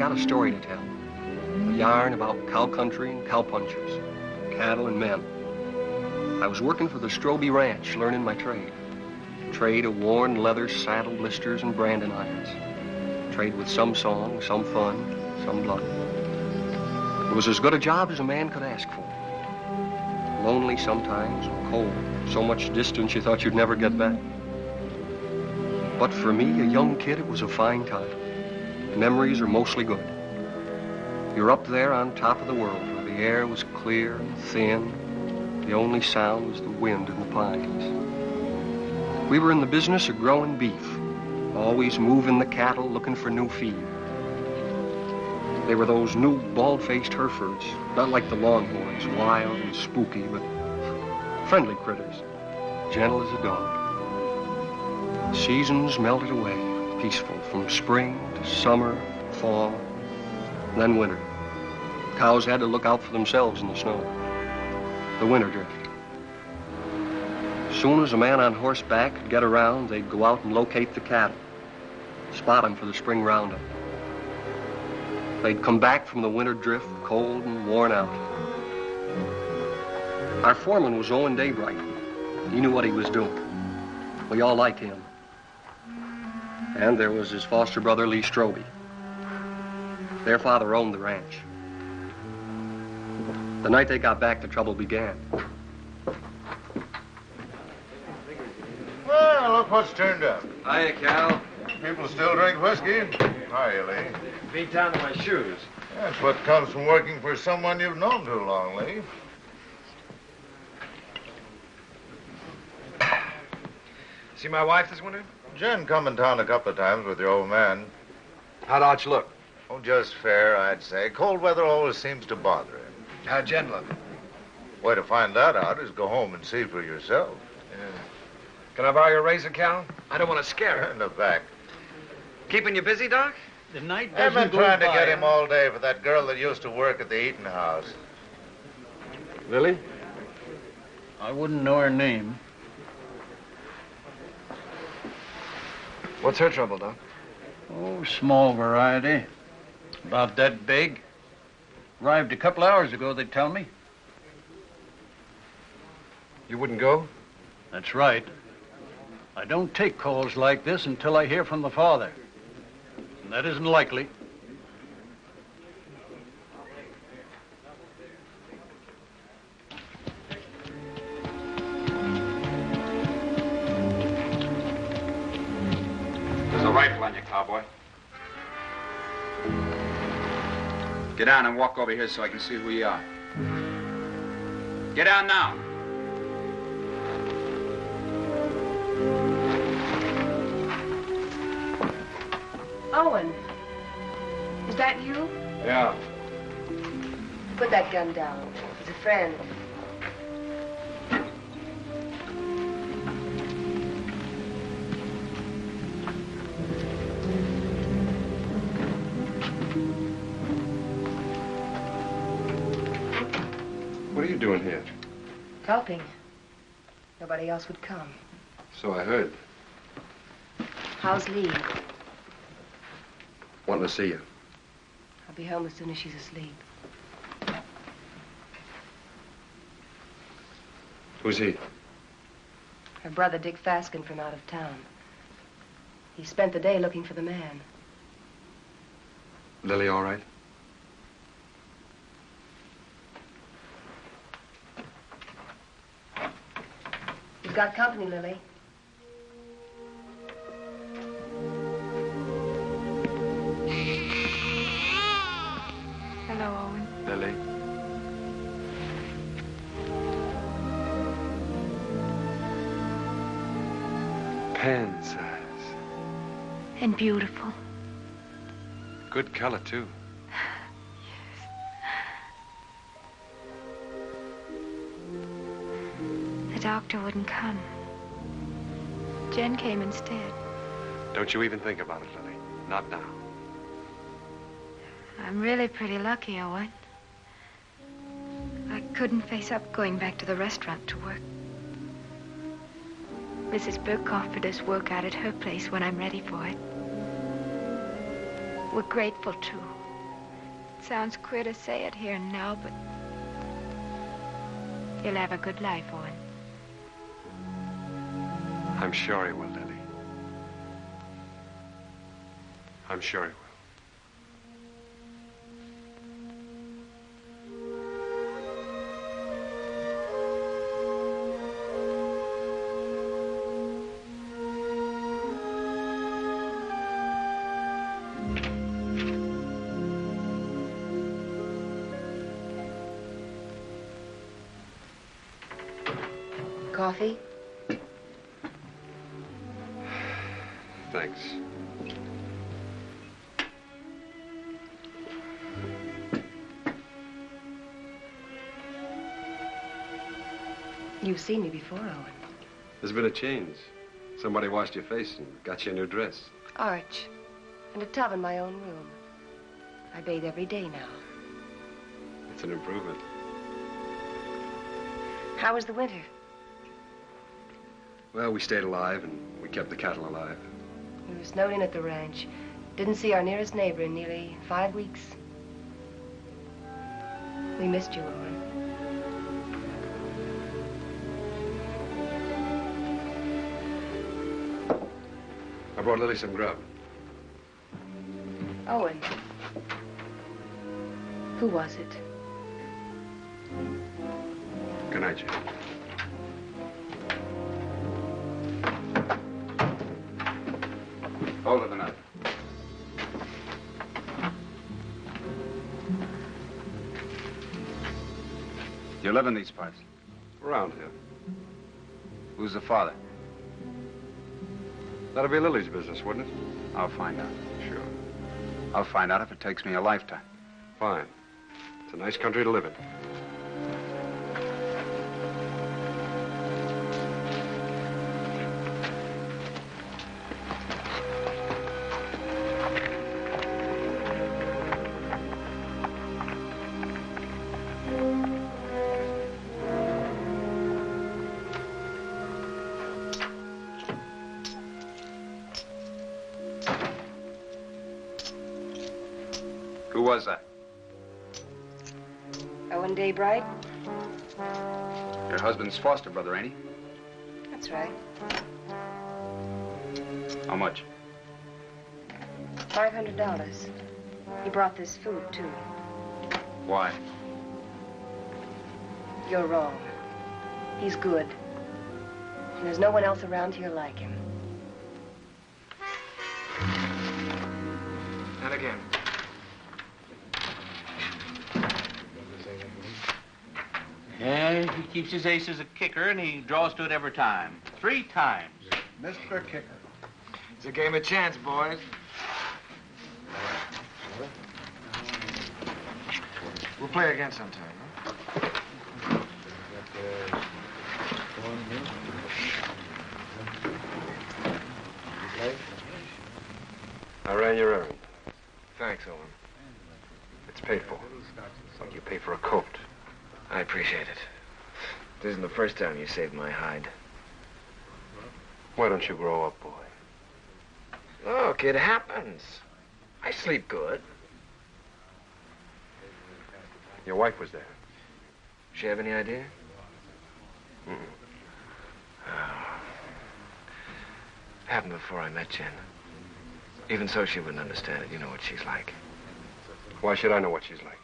got a story to tell. A yarn about cow country and cowpunchers, cattle and men. I was working for the Stroby Ranch, learning my trade. Trade of worn leather saddle blisters and branding irons. Trade with some song, some fun, some blood. It was as good a job as a man could ask for. Lonely sometimes, cold, so much distance you thought you'd never get back. But for me, a young kid, it was a fine time. Memories are mostly good. You're up there on top of the world where the air was clear and thin. The only sound was the wind in the pines. We were in the business of growing beef, always moving the cattle, looking for new feed. They were those new bald-faced Herefords, not like the Longhorns, wild and spooky, but friendly critters, gentle as a dog. The seasons melted away, peaceful, from spring to summer, fall, and then winter. Cows had to look out for themselves in the snow. The winter drift. As soon as a man on horseback could get around, they'd go out and locate the cattle, spot them for the spring roundup. They'd come back from the winter drift, cold and worn out. Our foreman was Owen Daybright. He knew what he was doing. We all liked him. And there was his foster brother, Lee Stroby. Their father owned the ranch. The night they got back, the trouble began. Well, look what's turned up. Hiya, Cal. People still drink whiskey. Hiya, Lee. Beat down to my shoes. That's what comes from working for someone you've known too long, Lee. See my wife this winter? Jen come in town a couple of times with your old man. How'd Arch look? Oh, just fair, I'd say. Cold weather always seems to bother him. How'd Jen look? Way to find that out is go home and see for yourself. Yeah. Can I borrow your razor, Cal? I don't want to scare her. In the back. Keeping you busy, Doc? The night I've doesn't been go trying to by. get him all day for that girl that used to work at the eating house. Lily? I wouldn't know her name. What's her trouble, Doc? Oh, small variety. About that big. Arrived a couple hours ago, they tell me. You wouldn't go? That's right. I don't take calls like this until I hear from the father. And that isn't likely. There's a rifle on you, cowboy. Get down and walk over here so I can see who you are. Get down now. Owen, is that you? Yeah. Put that gun down. He's a friend. What are you doing here? Helping. Nobody else would come. So I heard. How's Lee? Wanting to see you. I'll be home as soon as she's asleep. Who's he? Her brother, Dick Faskin, from out of town. He spent the day looking for the man. Lily all right? He's got company, Lily. Hello, Owen. Lily? Pen size. And beautiful. Good color, too. The doctor wouldn't come. Jen came instead. Don't you even think about it, Lily. Not now. I'm really pretty lucky, Owen. I couldn't face up going back to the restaurant to work. Mrs. Burke offered us work out at her place when I'm ready for it. We're grateful, too. sounds queer to say it here and now, but he'll have a good life, Owen. I'm sure he will, Lily. I'm sure he will. Coffee? Thanks. You've seen me before, Owen. There's been a change. Somebody washed your face and got you a new dress. Arch. And a tub in my own room. I bathe every day now. It's an improvement. How was the winter? Well, we stayed alive and we kept the cattle alive. We were snowed in at the ranch. Didn't see our nearest neighbor in nearly 5 weeks. We missed you, Owen. I brought Lily some grub. Owen. Who was it? Good night, Jane. Hold it a minute. You live in these parts? Around here. Who's the father? That'll be Lily's business, wouldn't it? I'll find out. Sure. I'll find out if it takes me a lifetime. Fine. It's a nice country to live in. Who was that? Owen Daybright? Your husband's foster brother, ain't he? That's right. How much? $500. He brought this food, too. Why? You're wrong. He's good. And there's no one else around here like him. And again. Yeah, he keeps his ace as a kicker, and he draws to it every time. 3 times. Mr. Kicker. It's a game of chance, boys. We'll play again sometime, huh? I ran your errand. Thanks, Owen. It's paid for. Like you pay for a coat. I appreciate it. This isn't the first time you saved my hide. Why don't you grow up, boy? Look, it happens. I sleep good. Your wife was there. She have any idea? Mm-mm. Oh. Happened before I met Jen. Even so, she wouldn't understand it. You know what she's like. Why should I know what she's like?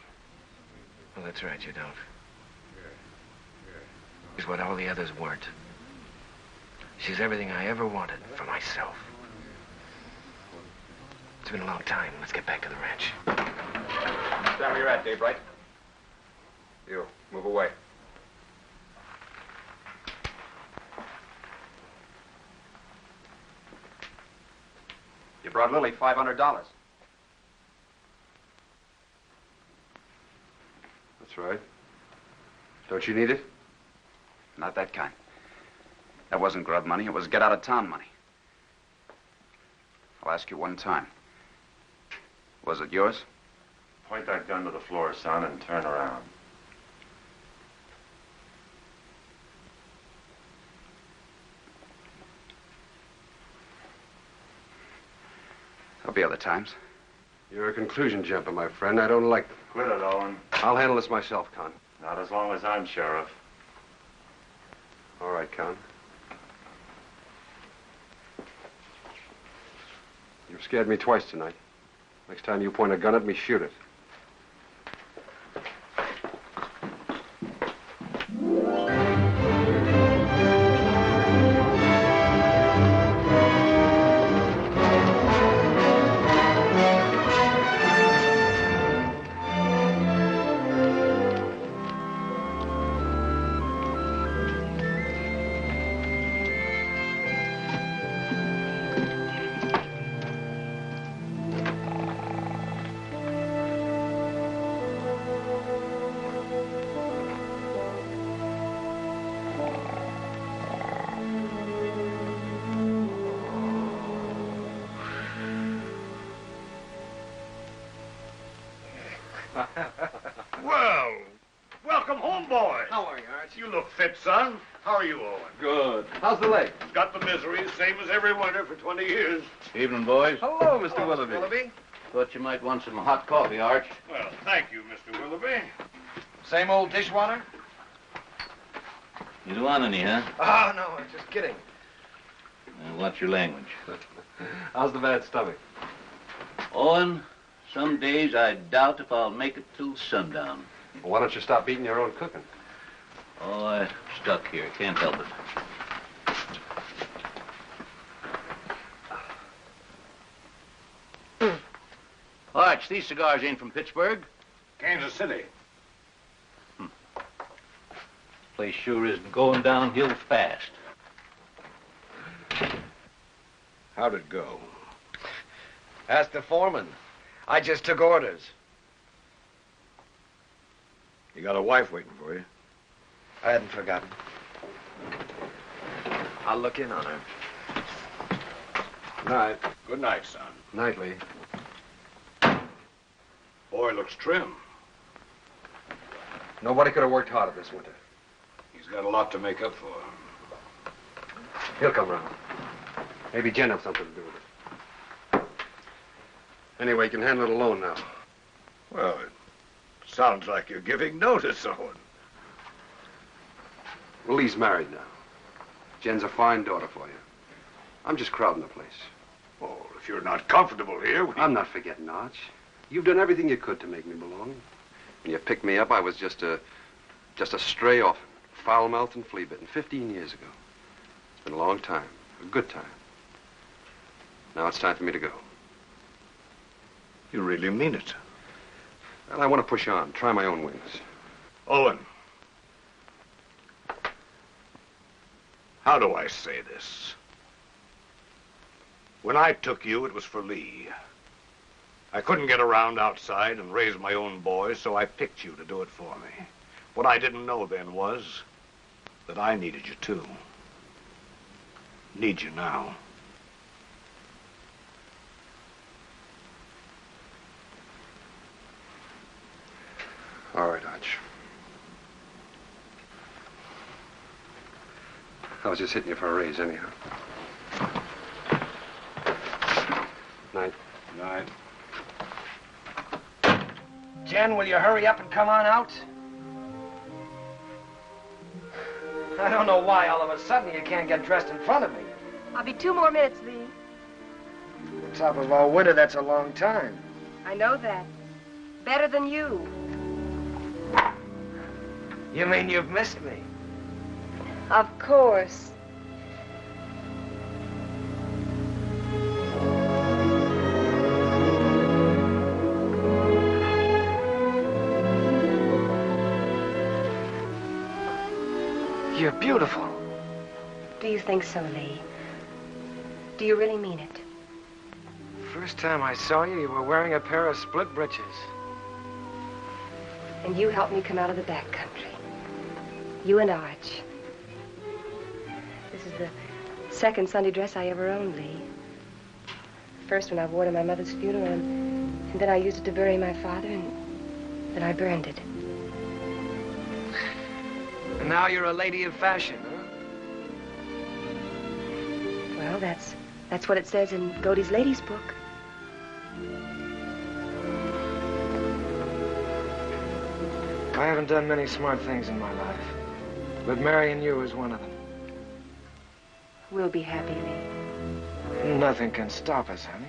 Well, that's right, you don't. She's what all the others weren't. She's everything I ever wanted for myself. It's been a long time. Let's get back to the ranch. Stand where you're at, Daybright. You, move away. You brought Lily $500. That's right. Don't you need it? Not that kind. That wasn't grub money. It was get-out-of-town money. I'll ask you one time. Was it yours? Point that gun to the floor, son, and turn around. There'll be other times. You're a conclusion jumper, my friend. I don't like them. Quit it, Owen. I'll handle this myself, Con. Not as long as I'm sheriff. All right, Con. You've scared me twice tonight. Next time you point a gun at me, shoot it. Well, welcome home, boy. How are you, Arch? You look fit, son. How are you, Owen? Good. How's the leg? Got the misery, same as every winter for 20 years. Evening, boys. Hello, Mr. Willoughby. Willoughby? Thought you might want some hot coffee, Arch. Well, thank you, Mr. Willoughby. Same old dishwater? You don't want any, huh? Oh, no, I'm just kidding. Watch your language. How's the bad stomach? Owen, some days I doubt if I'll make it till sundown. Well, why don't you stop eating your own cooking? Oh, I'm stuck here. Can't help it. Arch, these cigars ain't from Pittsburgh. Kansas City. Place sure is going downhill fast. How'd it go? Ask the foreman. I just took orders. You got a wife waiting for you. I hadn't forgotten. I'll look in on her. Night. Good night, son. Nightly. Boy looks trim. Nobody could have worked harder this winter. He's got a lot to make up for. He'll come round. Maybe Jen had something to do with it. Anyway, you can handle it alone now. Well, it sounds like you're giving notice, Owen. Well, Lee's married now. Jen's a fine daughter for you. I'm just crowding the place. Oh, if you're not comfortable here, I'm not forgetting, Arch. You've done everything you could to make me belong. When you picked me up, I was just a stray orphan, foul-mouthed and flea-bitten, 15 years ago. It's been a long time, a good time. Now it's time for me to go. You really mean it? Well, I want to push on, try my own wings. Owen. How do I say this? When I took you, it was for Lee. I couldn't get around outside and raise my own boys, so I picked you to do it for me. What I didn't know then was that I needed you too. Need you now. All right, Arch. I was just hitting you for a raise anyhow. Night. Night. Jen, will you hurry up and come on out? I don't know why all of a sudden you can't get dressed in front of me. I'll be 2 more minutes, Lee. On top of all winter, that's a long time. I know that. Better than you. You mean you've missed me? Of course. You're beautiful. Do you think so, Lee? Do you really mean it? First time I saw you, you were wearing a pair of split breeches. And you helped me come out of the back country. You and Arch. This is the second Sunday dress I ever owned, Lee. The first one I wore to my mother's funeral, and then I used it to bury my father, and then I burned it. And now you're a lady of fashion, huh? Well, that's what it says in Godey's Ladies book. I haven't done many smart things in my life, but marrying you is one of them. We'll be happy, Lee. Nothing can stop us, honey.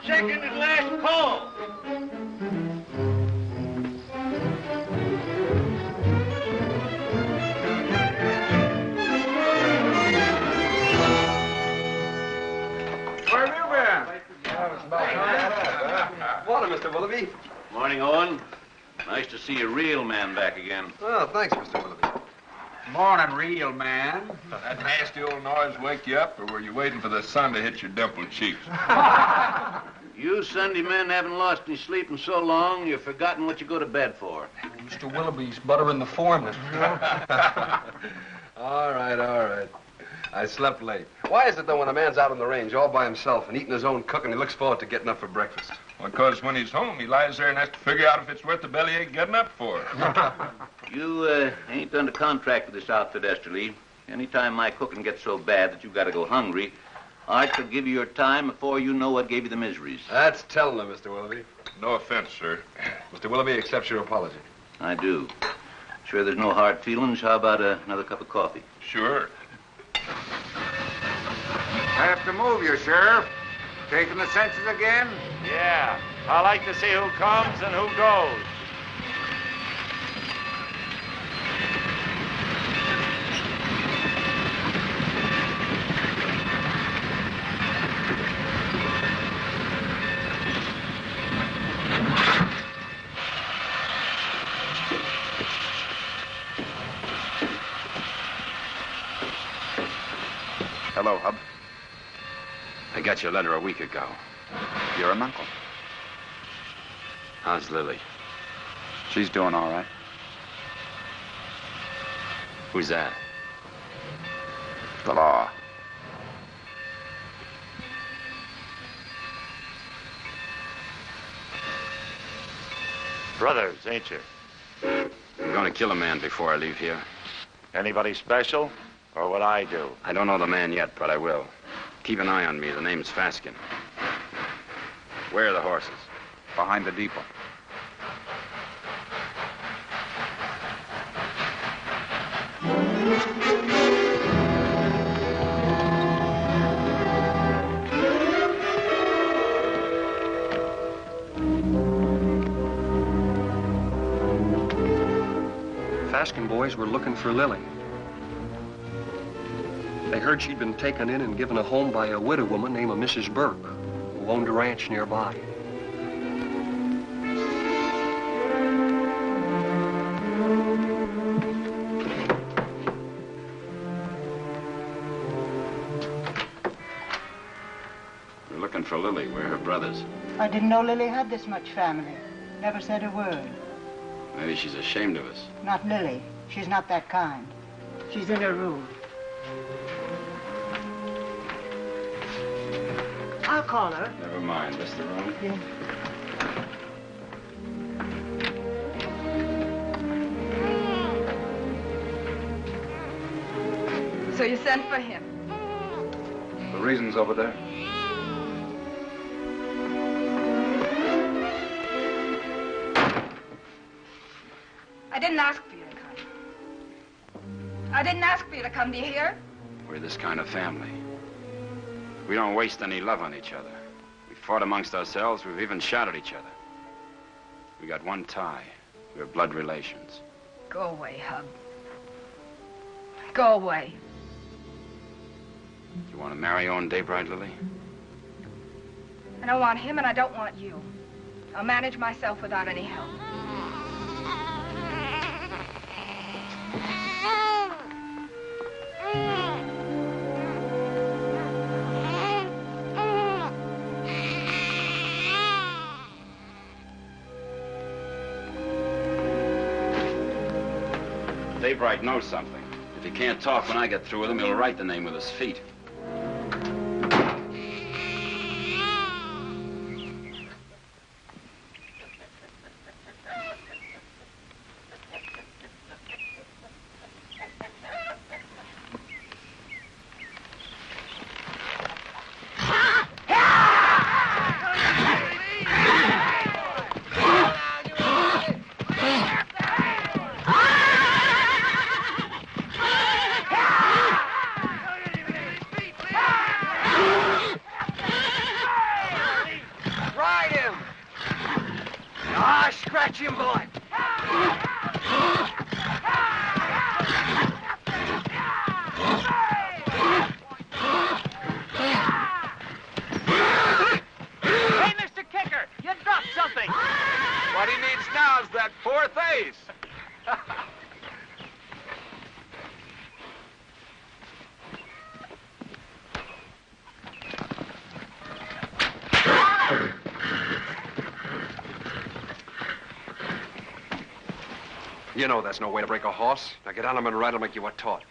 Second and last call. Where have you been? Morning, Mr. Willoughby. Morning, Owen. Nice to see a real man back again. Oh, thanks, Mr. Willoughby. Morning, real man. That nasty old noise wake you up, or were you waiting for the sun to hit your dimpled cheeks? You Sunday men haven't lost any sleep in so long, you've forgotten what you go to bed for. Mr. Willoughby's buttering the form, Mr. All right. I slept late. Why is it, though, when a man's out on the range all by himself and eating his own cooking, he looks forward to getting up for breakfast? Because when he's home, he lies there and has to figure out if it's worth the bellyache getting up for. You ain't done a contract with this outfit, Esterly. Anytime my cooking gets so bad that you've got to go hungry, I could give you your time before you know what gave you the miseries. That's telling him, Mr. Willoughby. No offense, sir. Mr. Willoughby accepts your apology. I do. Sure there's no hard feelings? How about another cup of coffee? Sure. I have to move you, Sheriff. Taking the census again? Yeah. I like to see who comes and who goes. Hello, Hub. I got your letter a week ago. You're an uncle. How's Lily? She's doing all right. Who's that? The law. Brothers, ain't you? I'm going to kill a man before I leave here. Anybody special? Or what I do? I don't know the man yet, but I will. Keep an eye on me. The name's Faskin. Where are the horses? Behind the depot. Faskin boys were looking for Lily. They heard she'd been taken in and given a home by a widow woman named Mrs. Burke, who owned a ranch nearby. We're looking for Lily. We're her brothers. I didn't know Lily had this much family. Never said a word. Maybe she's ashamed of us. Not Lily. She's not that kind. She's in her room. I'll call her. Never mind. This the room? Yeah. So you sent for him? The reason's over there. I didn't ask for you to come. I didn't ask for you to come. Do you hear? We're this kind of family. We don't waste any love on each other. We fought amongst ourselves. We've even shot at each other. We got one tie. We're blood relations. Go away, Hub. Go away. You want to marry Owen Daybright, Lily? I don't want him and I don't want you. I'll manage myself without any help. Daybright knows something. If he can't talk when I get through with him, he'll write the name with his feet. Ah, scratch him, boy. Hey, Mr. Kicker, you dropped something. What he needs now is that fourth ace. You know that's no way to break a horse. Now get on him and ride. I'll make you a taut.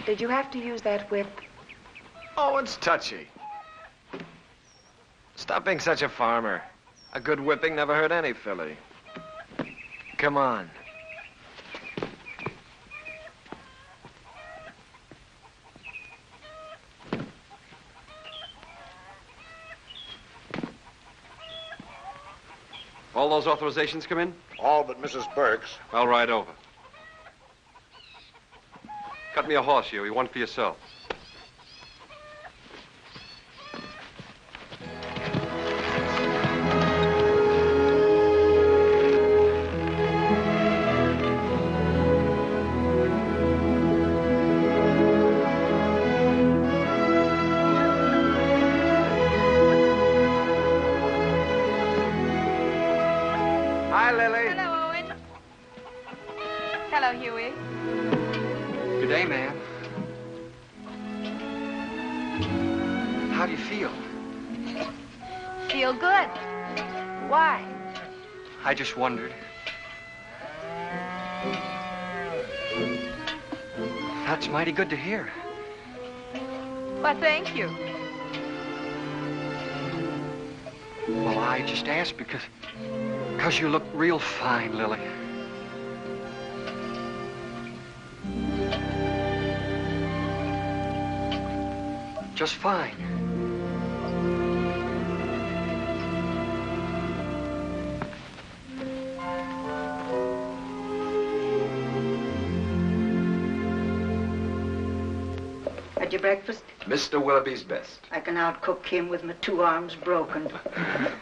Did you have to use that whip? Oh, it's touchy. Stop being such a farmer. A good whipping never hurt any filly. Come on. All those authorizations come in? All but Mrs. Burke's. I'll ride over. Cut me a horse, Huey. One for yourself. Hi, Lily. Hello, Owen. Hello, Huey. Good day, ma'am. How do you feel? Feel good. Why? I just wondered. That's mighty good to hear. Why, thank you. Well, I just asked because you look real fine, Lily. Just fine. Had your breakfast? Mr. Willoughby's best. I can outcook him with my 2 arms broken.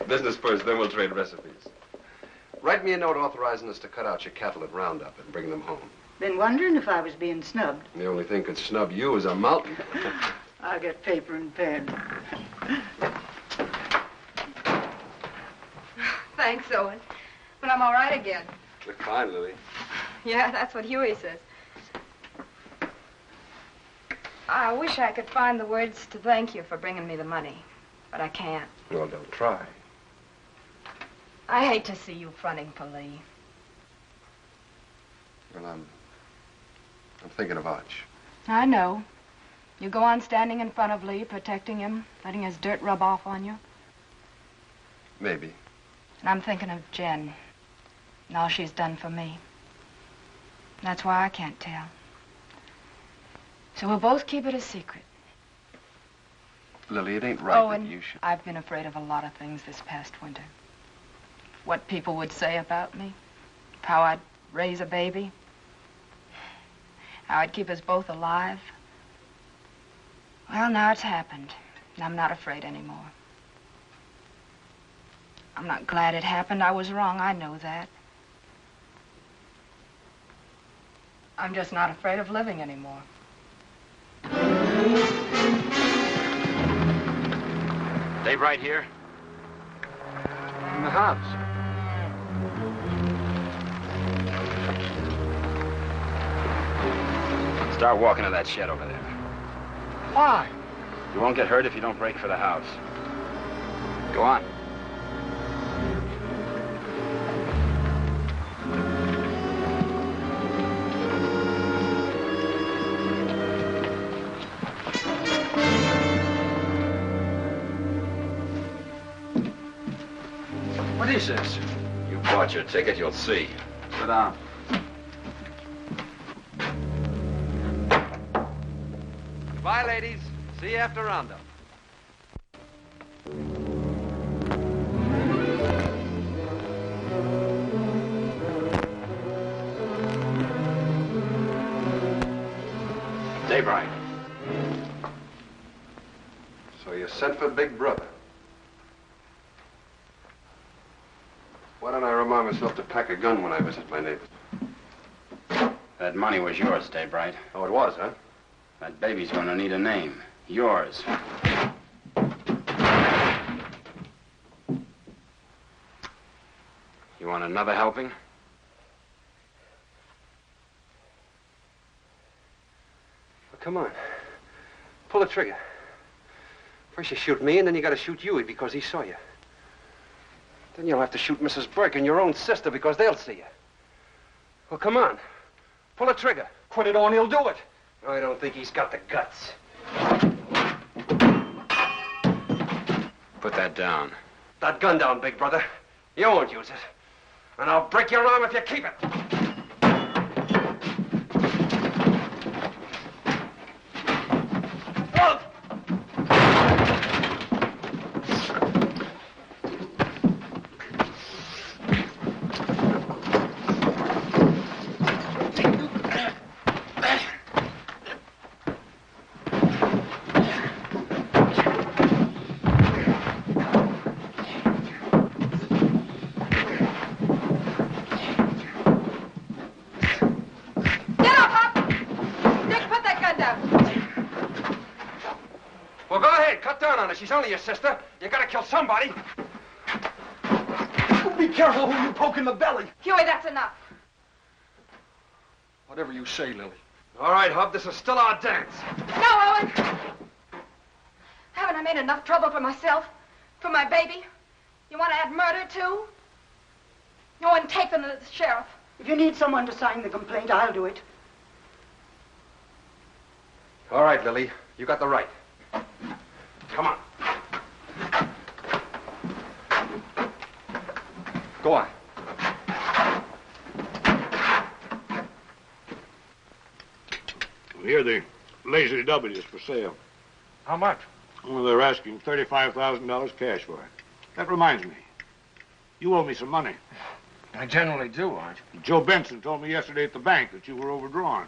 Business first, then we'll trade recipes. Write me a note authorizing us to cut out your cattle at Roundup and bring them home. Been wondering if I was being snubbed. The only thing could snub you is a mountain. I'll get paper and pen. Thanks, Owen. But I'm all right again. Look fine, Lily. Yeah, that's what Huey says. I wish I could find the words to thank you for bringing me the money, but I can't. Well, don't try. I hate to see you fronting for Lee. Well, I'm thinking of Arch. I know. You go on standing in front of Lee, protecting him, letting his dirt rub off on you. Maybe. And I'm thinking of Jen and all she's done for me. That's why I can't tell. So we'll both keep it a secret. Lily, it ain't right Owen, that you should... I've been afraid of a lot of things this past winter. What people would say about me, how I'd raise a baby, how I'd keep us both alive. Well, now it's happened, and I'm not afraid anymore. I'm not glad it happened. I was wrong. I know that. I'm just not afraid of living anymore. Dave right here? In the house. Start walking to that shed over there. Why? You won't get hurt if you don't break for the house. Go on. What is this? You bought your ticket, you'll see. Sit down. Bye, ladies. See you after roundup. Daybright. So you sent for Big Brother. Why don't I remind myself to pack a gun when I visit my neighbors? That money was yours, Daybright. Oh, it was, huh? That baby's gonna need a name. Yours. You want another helping? Well, come on. Pull the trigger. First you shoot me, and then you gotta shoot Huey because he saw you. Then you'll have to shoot Mrs. Burke and your own sister because they'll see you. Well, come on. Pull the trigger. Put it on, he'll do it. I don't think he's got the guts. Put that down. That gun down, Big Brother. You won't use it. And I'll break your arm if you keep it. She's only your sister. You gotta kill somebody. Be careful who you poke in the belly. Huey, that's enough. Whatever you say, Lily. All right, Hub, this is still our dance. No, Owen. Haven't I made enough trouble for myself? For my baby? You want to add murder, too? Owen, take them to the sheriff. If you need someone to sign the complaint, I'll do it. All right, Lily. You got the right. Come on. Go on. Here, the Lazy W is for sale. How much? Well, they're asking $35,000 cash for it. That reminds me. You owe me some money. I generally do, Arch. Joe Benson told me yesterday at the bank that you were overdrawn.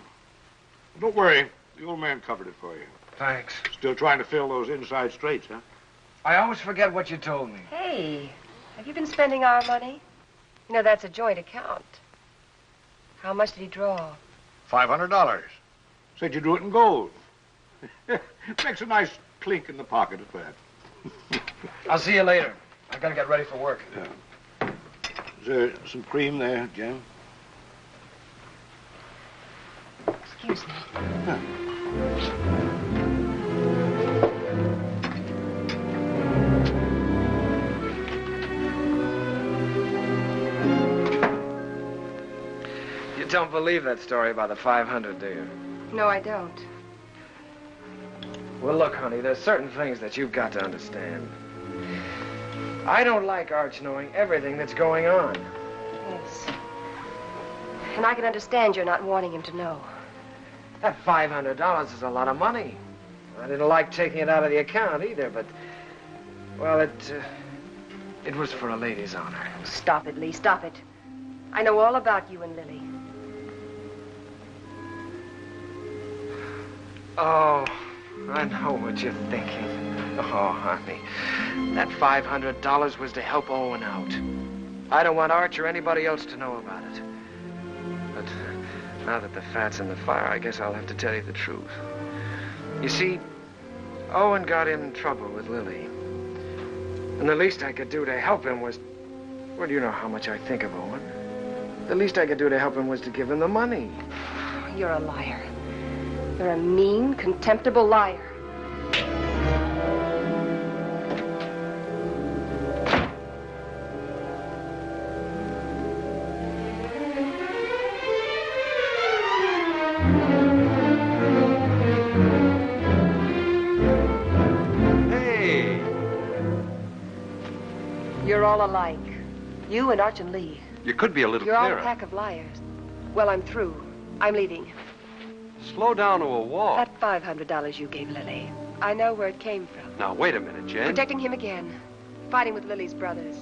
Well, don't worry. The old man covered it for you. Thanks. Still trying to fill those inside straights, huh? I always forget what you told me. Hey, have you been spending our money? You know, that's a joint account. How much did he draw? $500. Said you drew it in gold. Makes a nice clink in the pocket at that. I'll see you later. I gotta get ready for work. Yeah. Is there some cream there, Jim? Excuse me. Huh. You don't believe that story about the 500, do you? No, I don't. Well, look, honey, there's certain things that you've got to understand. I don't like Arch knowing everything that's going on. Yes. And I can understand you're not wanting him to know. That $500 is a lot of money. I didn't like taking it out of the account either, but, well, it was for a lady's honor. Stop it, Lee, stop it. I know all about you and Lily. Oh, I know what you're thinking. Oh, honey, that $500 was to help Owen out. I don't want Arch or anybody else to know about it. But now that the fat's in the fire, I guess I'll have to tell you the truth. You see, Owen got in trouble with Lily. And the least I could do to help him was... Well, you know how much I think of Owen. The least I could do to help him was to give him the money. You're a liar. You're a mean, contemptible liar. Hey! You're all alike. You and Arch and Lee. You could be a little You're all clearer. a pack of liars. Well, I'm through. I'm leaving. Slow down to a walk. That $500 you gave Lily, I know where it came from. Now, wait a minute, Jen. Protecting him again. Fighting with Lily's brothers.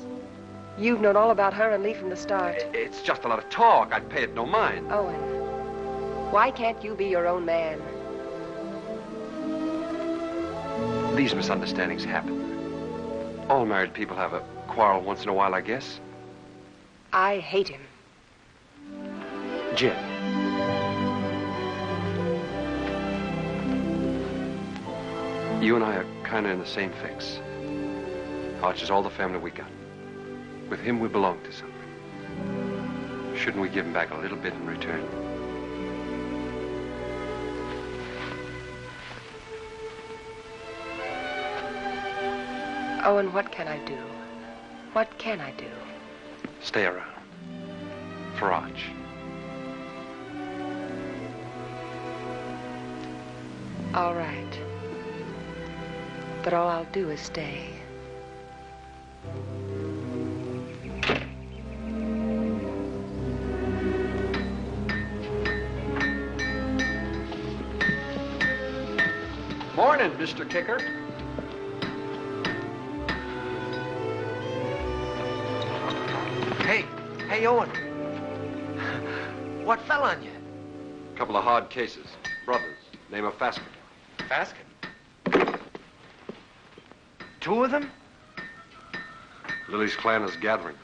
You've known all about her and Lee from the start. It's just a lot of talk. I'd pay it no mind. Owen, why can't you be your own man? These misunderstandings happen. All married people have a quarrel once in a while, I guess. I hate him. Jen. You and I are kind of in the same fix. Arch is all the family we got. With him, we belong to something. Shouldn't we give him back a little bit in return? Owen, what can I do? What can I do? Stay around. For Arch. All right. But all I'll do is stay. Morning, Mr. Kicker. Hey, Owen. What fell on you? A couple of hard cases. Brothers. Name of Faskin. Faskin? Two of them? Lily's clan is gathering.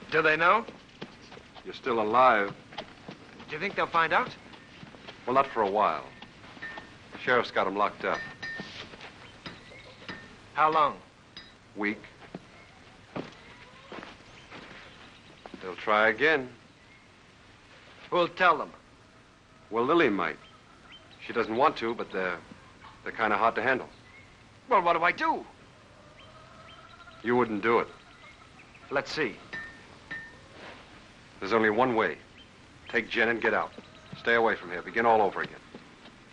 Do they know? You're still alive. Do you think they'll find out? Well, not for a while. The sheriff's got him locked up. How long? Week. They'll try again. Who'll tell them? Well, Lily might. She doesn't want to, but they're kind of hard to handle. Well, what do I do? You wouldn't do it. Let's see. There's only one way. Take Jen and get out. Stay away from here. Begin all over again.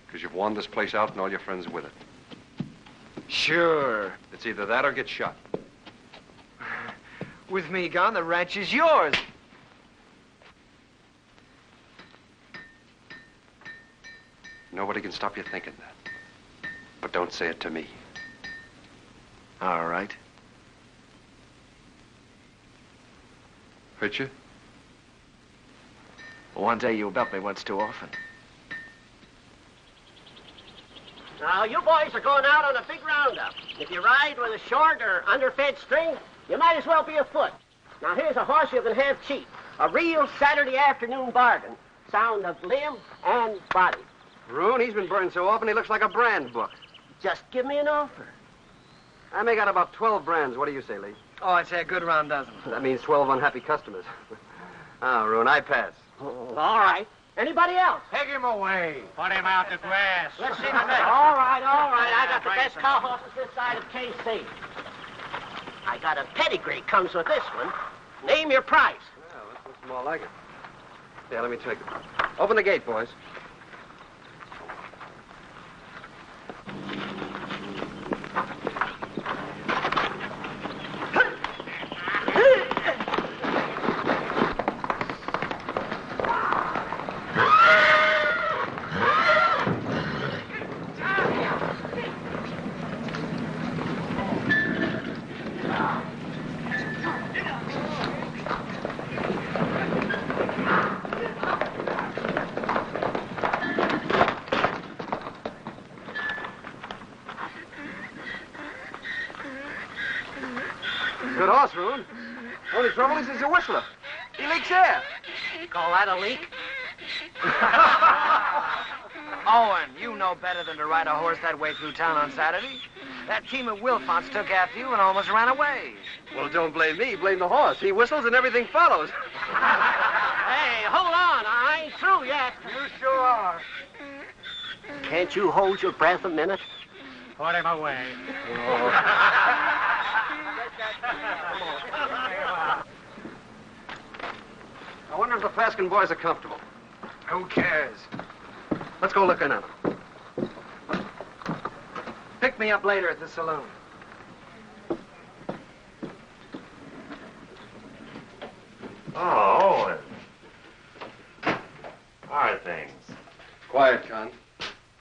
Because you've won this place out and all your friends with it. Sure. It's either that or get shot. With me gone, the ranch is yours. Nobody can stop you thinking that. But don't say it to me. All right. Hurt you? One day you about me once too often. Now, you boys are going out on a big roundup. If you ride with a short or underfed string, you might as well be afoot. Now, here's a horse you can have cheap. A real Saturday afternoon bargain. Sound of limb and body. Rune, he's been burned so often he looks like a brand book. Just give me an offer. I make out about 12 brands. What do you say, Lee? Oh, I'd say a good round dozen. That means 12 unhappy customers. Rune, I pass. All right. Anybody else? Take him away. Put him out to grass. Let's see the next. All right. I got the best cow horses this side of KC. I got a pedigree comes with this one. Name your price. Well, this looks more like it. Yeah, let me take it. Open the gate, boys. Good horse, Rune. Only trouble is he's a whistler. He leaks air. Call that a leak? Owen, you know better than to ride a horse that way through town on Saturday. That team of Wilfonts took after you and almost ran away. Well, don't blame me. Blame the horse. He whistles and everything follows. Hey, hold on. I ain't through yet. You sure are. Can't you hold your breath a minute? Put him away. I wonder if the Faskin boys are comfortable. Who cares? Let's go look in on them. Pick me up later at the saloon. Oh, Owen. How are things? Quiet, Con.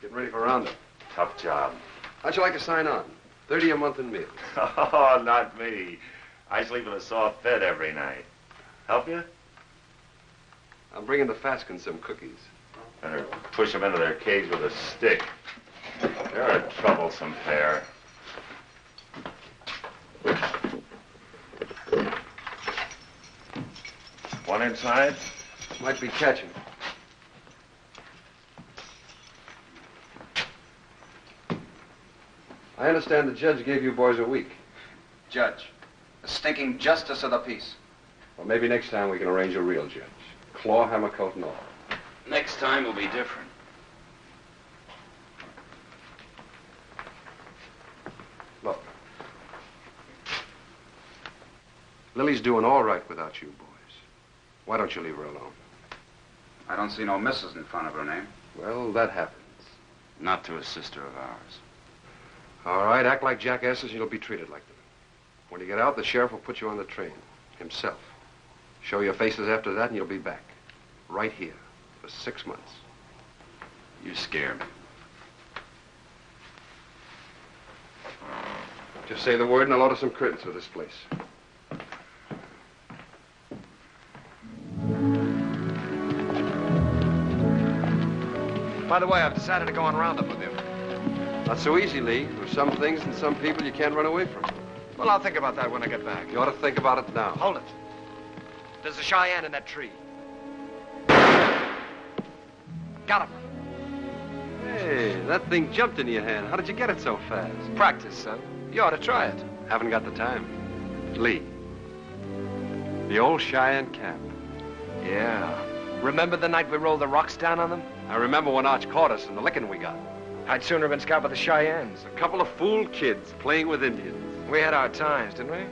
Getting ready for roundup. Tough job. How'd you like to sign on? 30 a month in meals. Oh, not me. I sleep in a soft bed every night. Help you? I'm bringing the Faskins some cookies. Better push them into their cage with a stick. They're a troublesome pair. One inside? Might be catching. I understand the judge gave you boys a week. Judge, the stinking justice of the peace. Well, maybe next time we can arrange a real judge. Claw, hammer, coat, and all. Next time will be different. Look. Lily's doing all right without you boys. Why don't you leave her alone? I don't see no missus in front of her name. Well, that happens. Not to a sister of ours. All right, act like jackasses and you'll be treated like them. When you get out, the sheriff will put you on the train. Himself. Show your faces after that and you'll be back. Right here. For 6 months. You scare me. Just say the word and I'll order some curtains for this place. By the way, I've decided to go on roundup with you. Not so easy, Lee. There's some things and some people you can't run away from. Well, I'll think about that when I get back. You ought to think about it now. Hold it. There's a Cheyenne in that tree. Got him. Hey, that thing jumped into your hand. How did you get it so fast? Practice, son. You ought to try it. Haven't got the time. Lee. The old Cheyenne camp. Yeah. Remember the night we rolled the rocks down on them? I remember when Arch caught us and the licking we got. I'd sooner have been scalped by the Cheyennes. A couple of fool kids playing with Indians. We had our times, didn't we?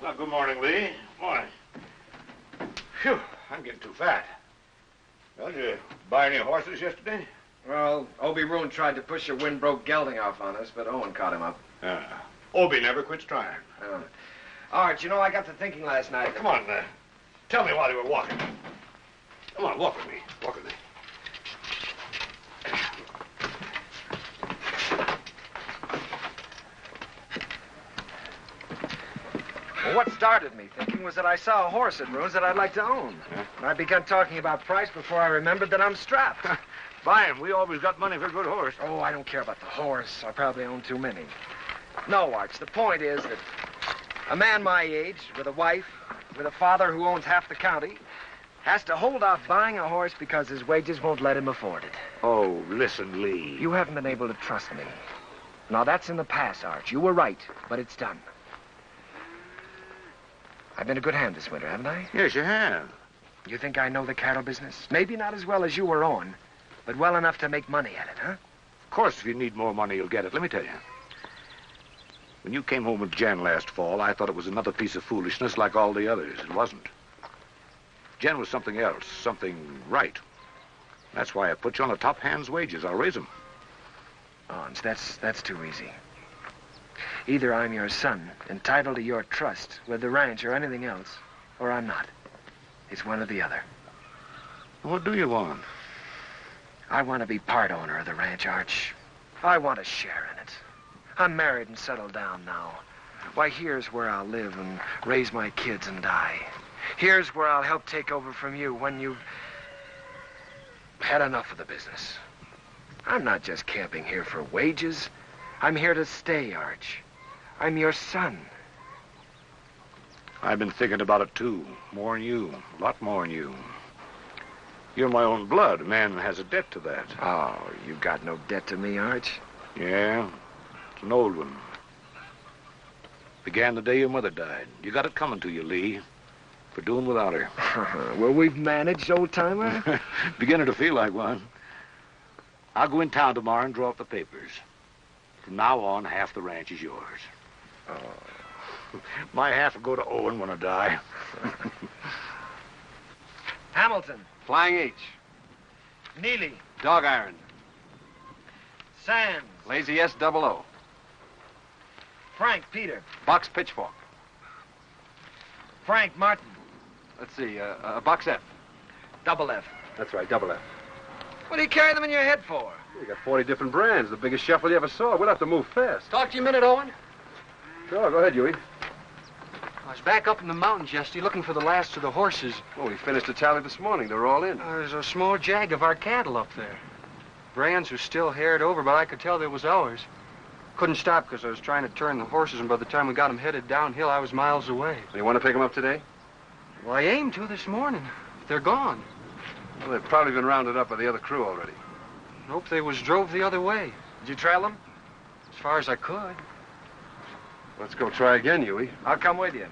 Well, good morning, Lee. Morning. Phew, I'm getting too fat. Well, did you buy any horses yesterday? Well, Obie Roon tried to push a wind-broke gelding off on us, but Owen caught him up. Obie never quits trying. Arch, you know, I got to thinking last night. Come on, tell me while you were walking. Come on, walk with me. Walk with me. Well, what started me thinking was that I saw a horse at Roon's that I'd like to own. And I began talking about price before I remembered that I'm strapped. Buy him. We always got money for a good horse. Oh, I don't care about the horse. I probably own too many. No, Arch, the point is that a man my age, with a wife, with a father who owns half the county, has to hold off buying a horse because his wages won't let him afford it. Oh, listen, Lee. You haven't been able to trust me. Now, that's in the past, Arch. You were right, but it's done. I've been a good hand this winter, haven't I? Yes, you have. You think I know the cattle business? Maybe not as well as you or Owen, but well enough to make money at it, huh? Of course, if you need more money, you'll get it. Let me tell you. When you came home with Jen last fall, I thought it was another piece of foolishness like all the others. It wasn't. Jen was something else, something right. That's why I put you on a top hand's wages. I'll raise them. Oh, that's too easy. Either I'm your son, entitled to your trust, with the ranch or anything else, or I'm not. It's one or the other. What do you want? I want to be part owner of the ranch, Arch. I want a share in it. I'm married and settled down now. Why, here's where I'll live and raise my kids and die. Here's where I'll help take over from you when you've had enough of the business. I'm not just camping here for wages. I'm here to stay, Arch. I'm your son. I've been thinking about it, too. More than you. A lot more than you. You're my own blood. A man has a debt to that. Oh, you got no debt to me, Arch. Yeah, it's an old one. Began the day your mother died. You got it coming to you, Lee, for doing without her. Well, we've managed, old-timer. Beginning to feel like one. I'll go in town tomorrow and draw up the papers. From now on, half the ranch is yours. Oh. My half will go to Owen when I die. Hamilton. Flying H. Neely. Dog Iron. Sands. Lazy S-00. Frank Peter. Box Pitchfork. Frank Martin. Let's see, Box F. Double F. That's right, double F. What do you carry them in your head for? You got 40 different brands, the biggest shuffle you ever saw. We'll have to move fast. Talk to you a minute, Owen. Sure, go ahead, Huey. I was back up in the mountains yesterday looking for the last of the horses. Oh, we finished the tally this morning. They're all in. There's a small jag of our cattle up there. Brands were still haired over, but I could tell that was ours. Couldn't stop because I was trying to turn the horses, and by the time we got them headed downhill, I was miles away. You want to pick them up today? Well, I aimed to this morning. They're gone. Well, they've probably been rounded up by the other crew already. Nope, they was drove the other way. Did you trail them? As far as I could. Let's go try again, Huey. I'll come with you.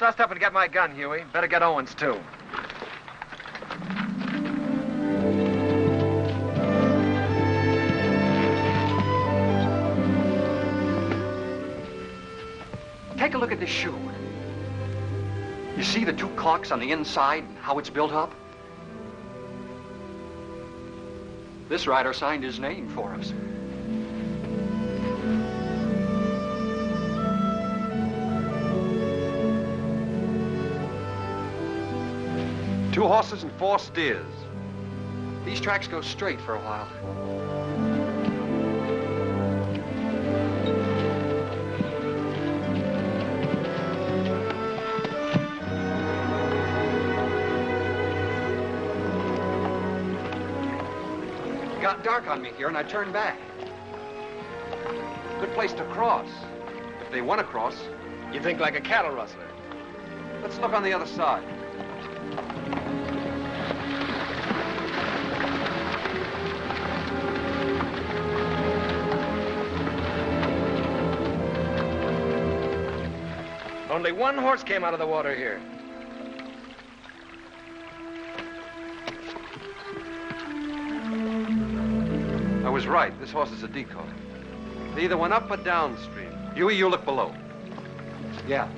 Dust up and get my gun, Huey. Better get Owen's, too. Take a look at this shoe. You see the two clocks on the inside and how it's built up? This rider signed his name for us. Two horses and 4 steers. These tracks go straight for a while. It got dark on me here, and I turned back. Good place to cross. If they want to cross. You think like a cattle rustler. Let's look on the other side. Only one horse came out of the water here. I was right. This horse is a decoy. They either went up or downstream. Huey, you look below. Yeah.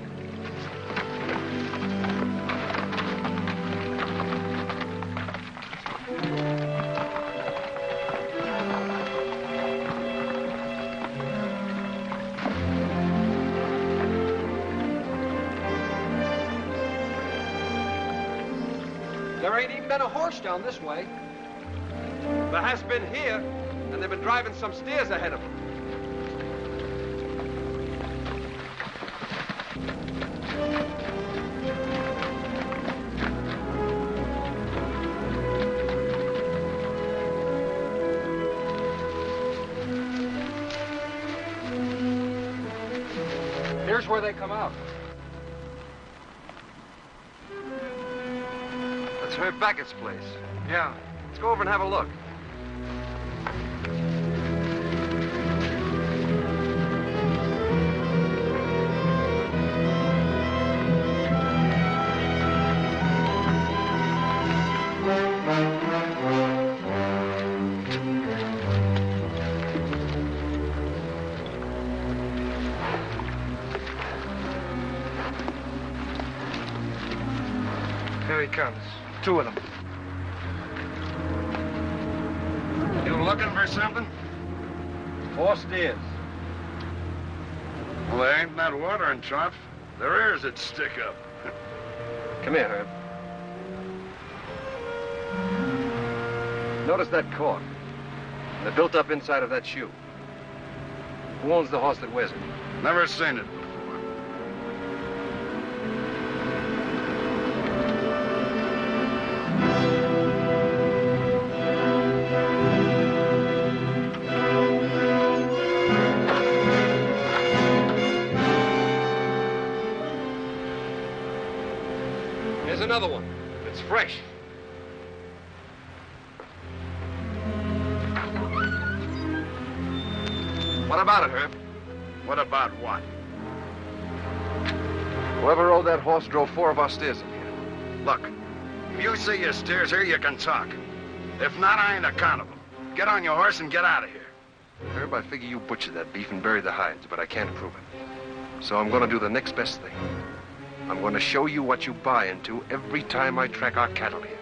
There ain't even been a horse down this way. There has been here, and they've been driving some steers ahead of them. Here's where they come out. That's Herb Beckett's place. Yeah. Let's go over and have a look. Here he comes. 2 of them. You looking for something? 4 steers. Well, there ain't that watering trough. Their ears would stick up. Come here, Herb. Notice that cork. They're built up inside of that shoe. Who owns the horse that wears it? Never seen it. There's another one. It's fresh. What about it, Herb? What about what? Whoever rode that horse drove 4 of our steers in here. Look, if you see your steers here, you can talk. If not, I ain't accountable. Get on your horse and get out of here. Herb, I figure you butchered that beef and buried the hides, but I can't prove it. So I'm going to do the next best thing. I'm going to show you what you buy into every time I track our cattle here.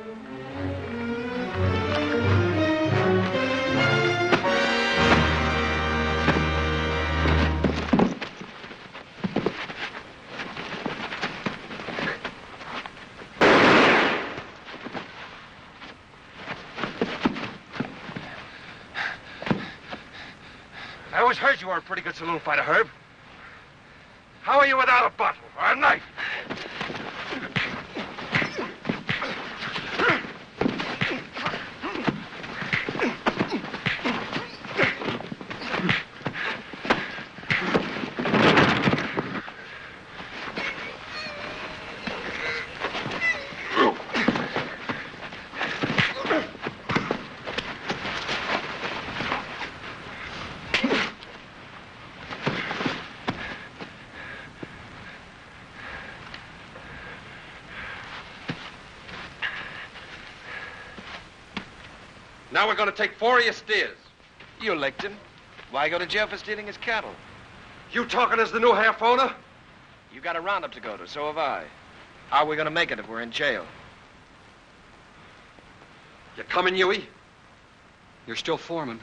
I always heard you were a pretty good saloon fighter, Herb. How are you without a bottle or a knife? Now we're going to take 4 of your steers. You licked him. Why go to jail for stealing his cattle? You talking as the new half owner? You got a roundup to go to, so have I. How are we going to make it if we're in jail? You coming, Huey? You're still foreman.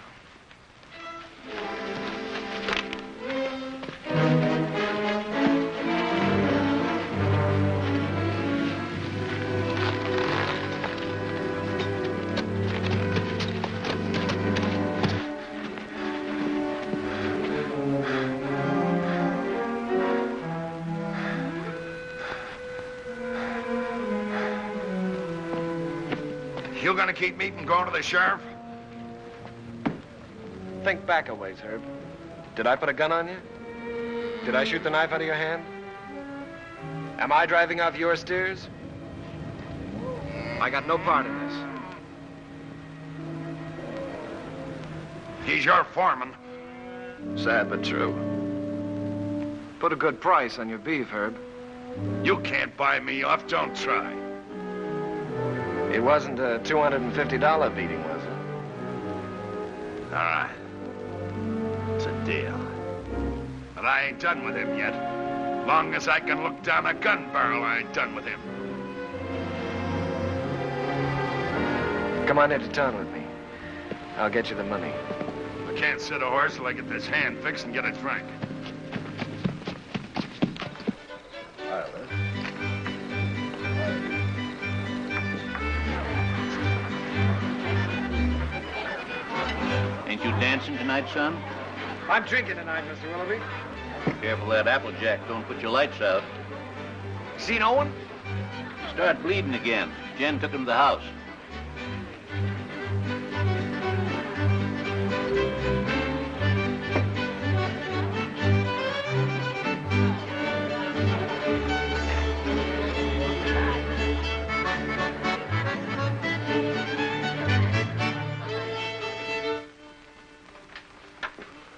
You gonna keep me from going to the sheriff? Think back a ways, Herb. Did I put a gun on you? Did I shoot the knife out of your hand? Am I driving off your steers? I got no part in this. He's your foreman. Sad but true. Put a good price on your beef, Herb. You can't buy me off, don't try. It wasn't a $250 beating, was it? All right. It's a deal. But I ain't done with him yet. Long as I can look down a gun barrel, I ain't done with him. Come on into town with me. I'll get you the money. I can't sit a horse till I get this hand fixed and get it frank. Ain't you dancing tonight, son? I'm drinking tonight, Mr. Willoughby. Careful that Applejack don't put your lights out. Seen Owen? Start bleeding again. Jen took him to the house.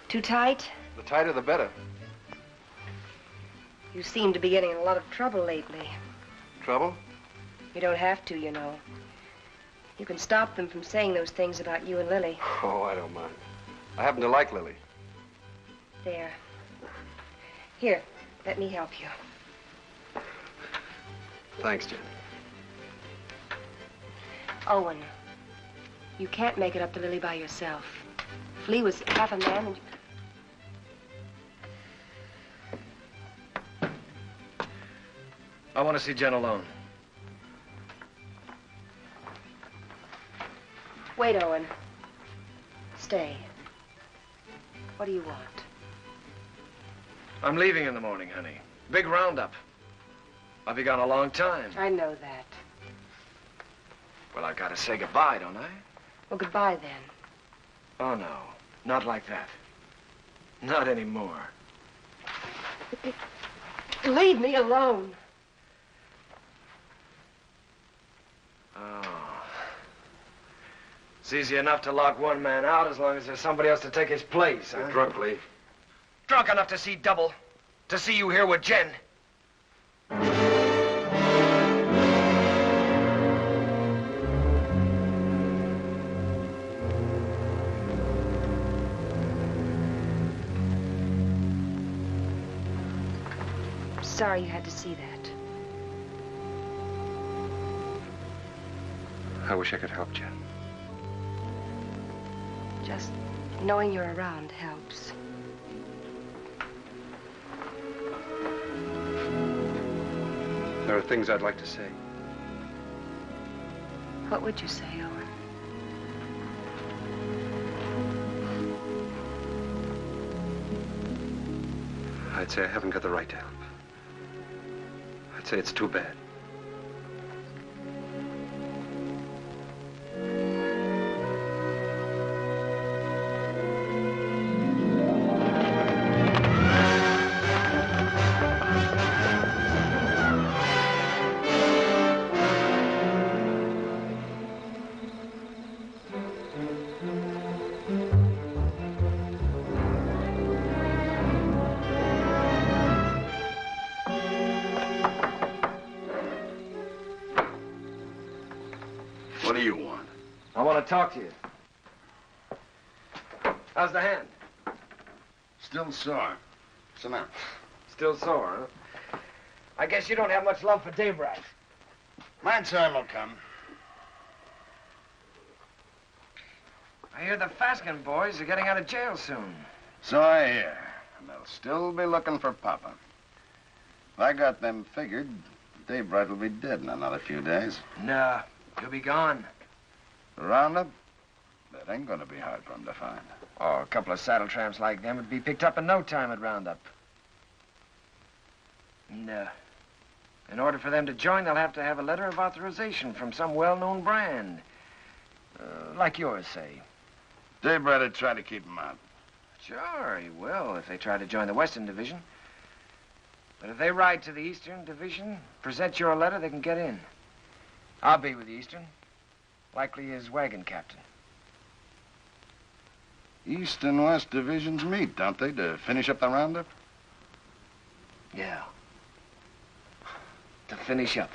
Too tight? The tighter, the better. You seem to be getting in a lot of trouble lately. Trouble? You don't have to, you know. You can stop them from saying those things about you and Lily. Oh, I don't mind. I happen to like Lily. There. Here, let me help you. Thanks, Jen. Owen, you can't make it up to Lily by yourself. If Lee was half a man and... I want to see Jen alone. Wait, Owen. Stay. What do you want? I'm leaving in the morning, honey. Big roundup. I'll be gone a long time. I know that. Well, I've got to say goodbye, don't I? Well, goodbye, then. Oh, no. Not like that. Not anymore. Leave me alone. Oh. It's easy enough to lock one man out as long as there's somebody else to take his place, huh? You're drunk, Lee. Drunk enough to see double. To see you here with Jen. Sorry you had to see that. I wish I could help you. Just knowing you're around helps. There are things I'd like to say. What would you say, Owen? I'd say I haven't got the right to help. I'd say it's too bad. What do you want? I want to talk to you. How's the hand? Still sore. So now. Still sore, huh? I guess you don't have much love for Daybright. My time will come. I hear the Faskin boys are getting out of jail soon. So I hear. And they'll still be looking for Papa. If I got them figured, Daybright will be dead in another few days. Nah, he'll be gone. The roundup? That ain't gonna be hard for him to find. Oh, a couple of saddle tramps like them would be picked up in no time at roundup. And, in order for them to join, they'll have to have a letter of authorization from some well-known brand. Like yours, say. Daybright would try to keep him out. Sure, he will, if they try to join the Western Division. But if they ride to the Eastern Division, present your letter, they can get in. I'll be with the Eastern. Likely his wagon captain. East and West divisions meet, don't they, to finish up the roundup? Yeah. To finish up.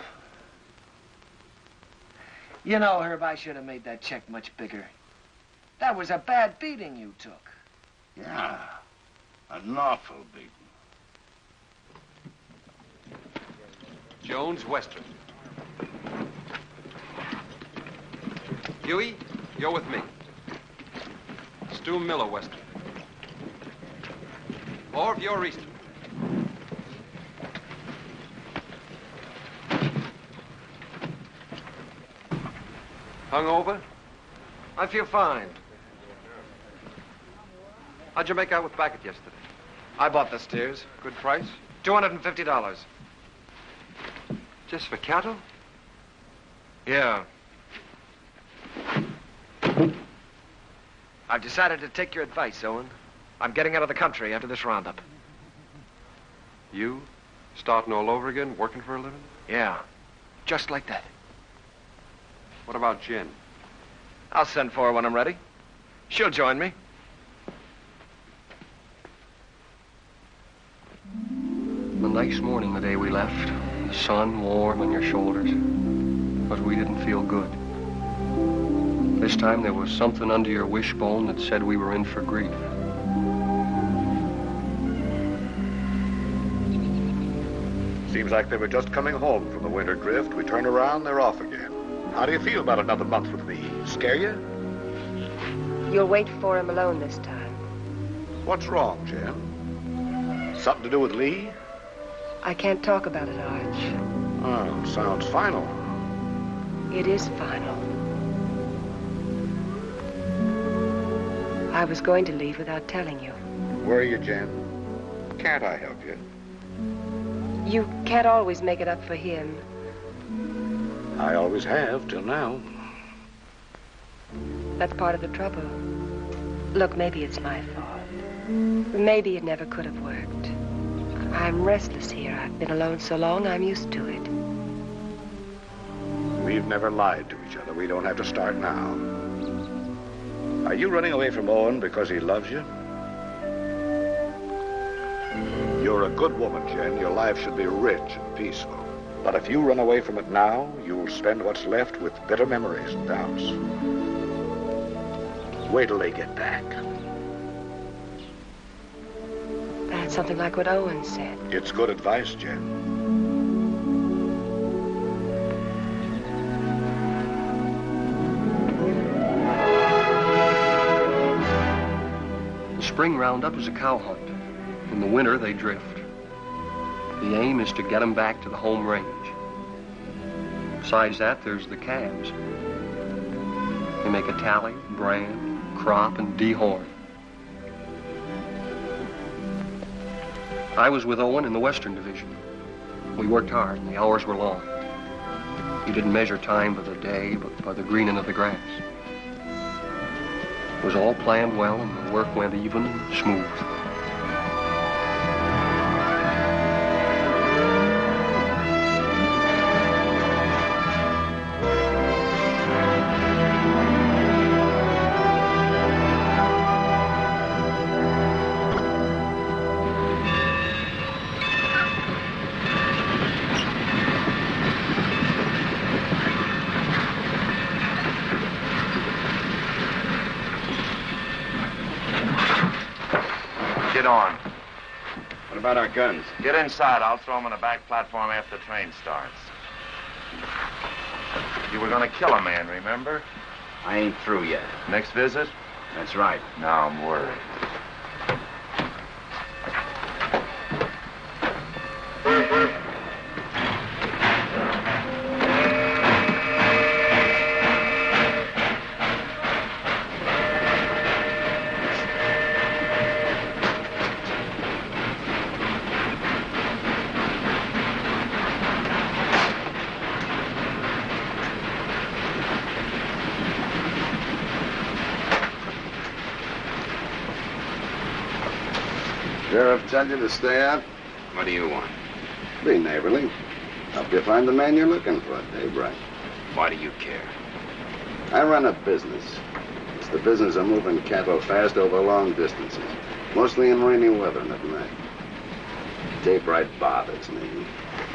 You know, Herb, I should have made that check much bigger. That was a bad beating you took. Yeah. An awful beating. Jones, Western. Huey, you're with me. Stu Miller, Western. Orv, you're Eastern. Hungover? I feel fine. How'd you make out with Backett yesterday? I bought the steers. Good price? $250. Just for cattle? Yeah. I've decided to take your advice, Owen. I'm getting out of the country after this roundup. You? Starting all over again, working for a living? Yeah. Just like that. What about Jen? I'll send for her when I'm ready. She'll join me. The nice morning the day we left. The sun warm on your shoulders. But we didn't feel good. This time there was something under your wishbone that said we were in for grief. Seems like they were just coming home from the winter drift. We turn around, they're off again. How do you feel about another month with me? Scare you? You'll wait for him alone this time. What's wrong, Jen? Something to do with Lee? I can't talk about it, Arch. Oh, sounds final. It is final. I was going to leave without telling you. Where are you, Jen? Can't I help you? You can't always make it up for him. I always have, till now. That's part of the trouble. Look, maybe it's my fault. Maybe it never could have worked. I'm restless here. I've been alone so long, I'm used to it. We've never lied to each other. We don't have to start now. Are you running away from Owen because he loves you? You're a good woman, Jen. Your life should be rich and peaceful. But if you run away from it now, you'll spend what's left with bitter memories and doubts. Wait till they get back. That's something like what Owen said. It's good advice, Jen. The spring roundup is a cow hunt. In the winter, they drift. The aim is to get them back to the home range. Besides that, there's the calves. They make a tally, brand, crop, and dehorn. I was with Owen in the Western Division. We worked hard, and the hours were long. He didn't measure time by the day, but by the greening of the grass. It was all planned well, and the work went even and smooth. What about our guns? Get inside. I'll throw them on the back platform after the train starts. You were going to kill a man, remember? I ain't through yet. Next visit? That's right. Now I'm worried. Sheriff tell you to stay out? What do you want? Be neighborly. Help you find the man you're looking for, Dave Wright. Why do you care? I run a business. It's the business of moving cattle fast over long distances, mostly in rainy weather and at night. Dave Wright bothers me.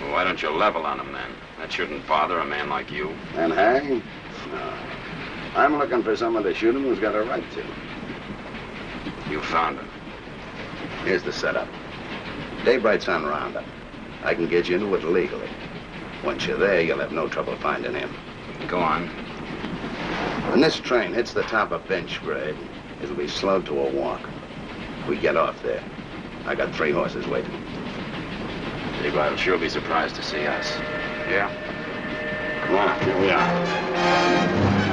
Well, why don't you level on him then? That shouldn't bother a man like you. And hang? No. I'm looking for someone to shoot him who's got a right to. You found him. Here's the setup. Dave Wright's on Roundup. I can get you into it legally. Once you're there, you'll have no trouble finding him. Go on. When this train hits the top of bench grade, it'll be slowed to a walk. We get off there. I got 3 horses waiting. Dave Wright will sure be surprised to see us. Yeah? Come on, here we are.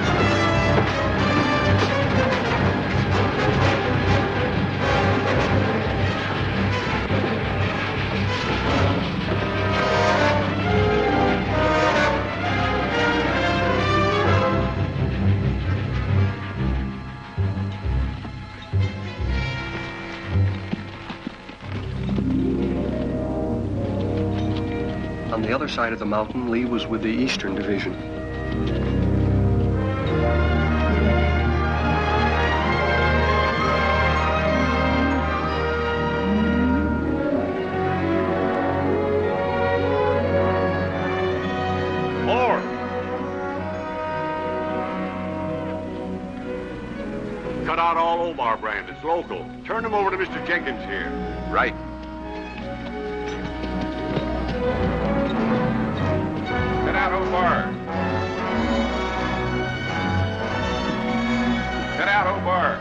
On the other side of the mountain, Lee was with the Eastern Division. More! Cut out all Omar brand. It's local. Turn them over to Mr. Jenkins here. Right. Get out, Omar. Get out, Omar.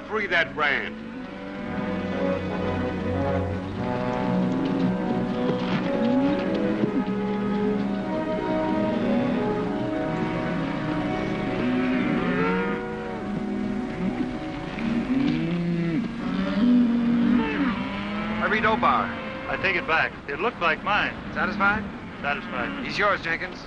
free that brand. I read Obar. I take it back. It looked like mine. Satisfied? Satisfied. He's yours, Jenkins.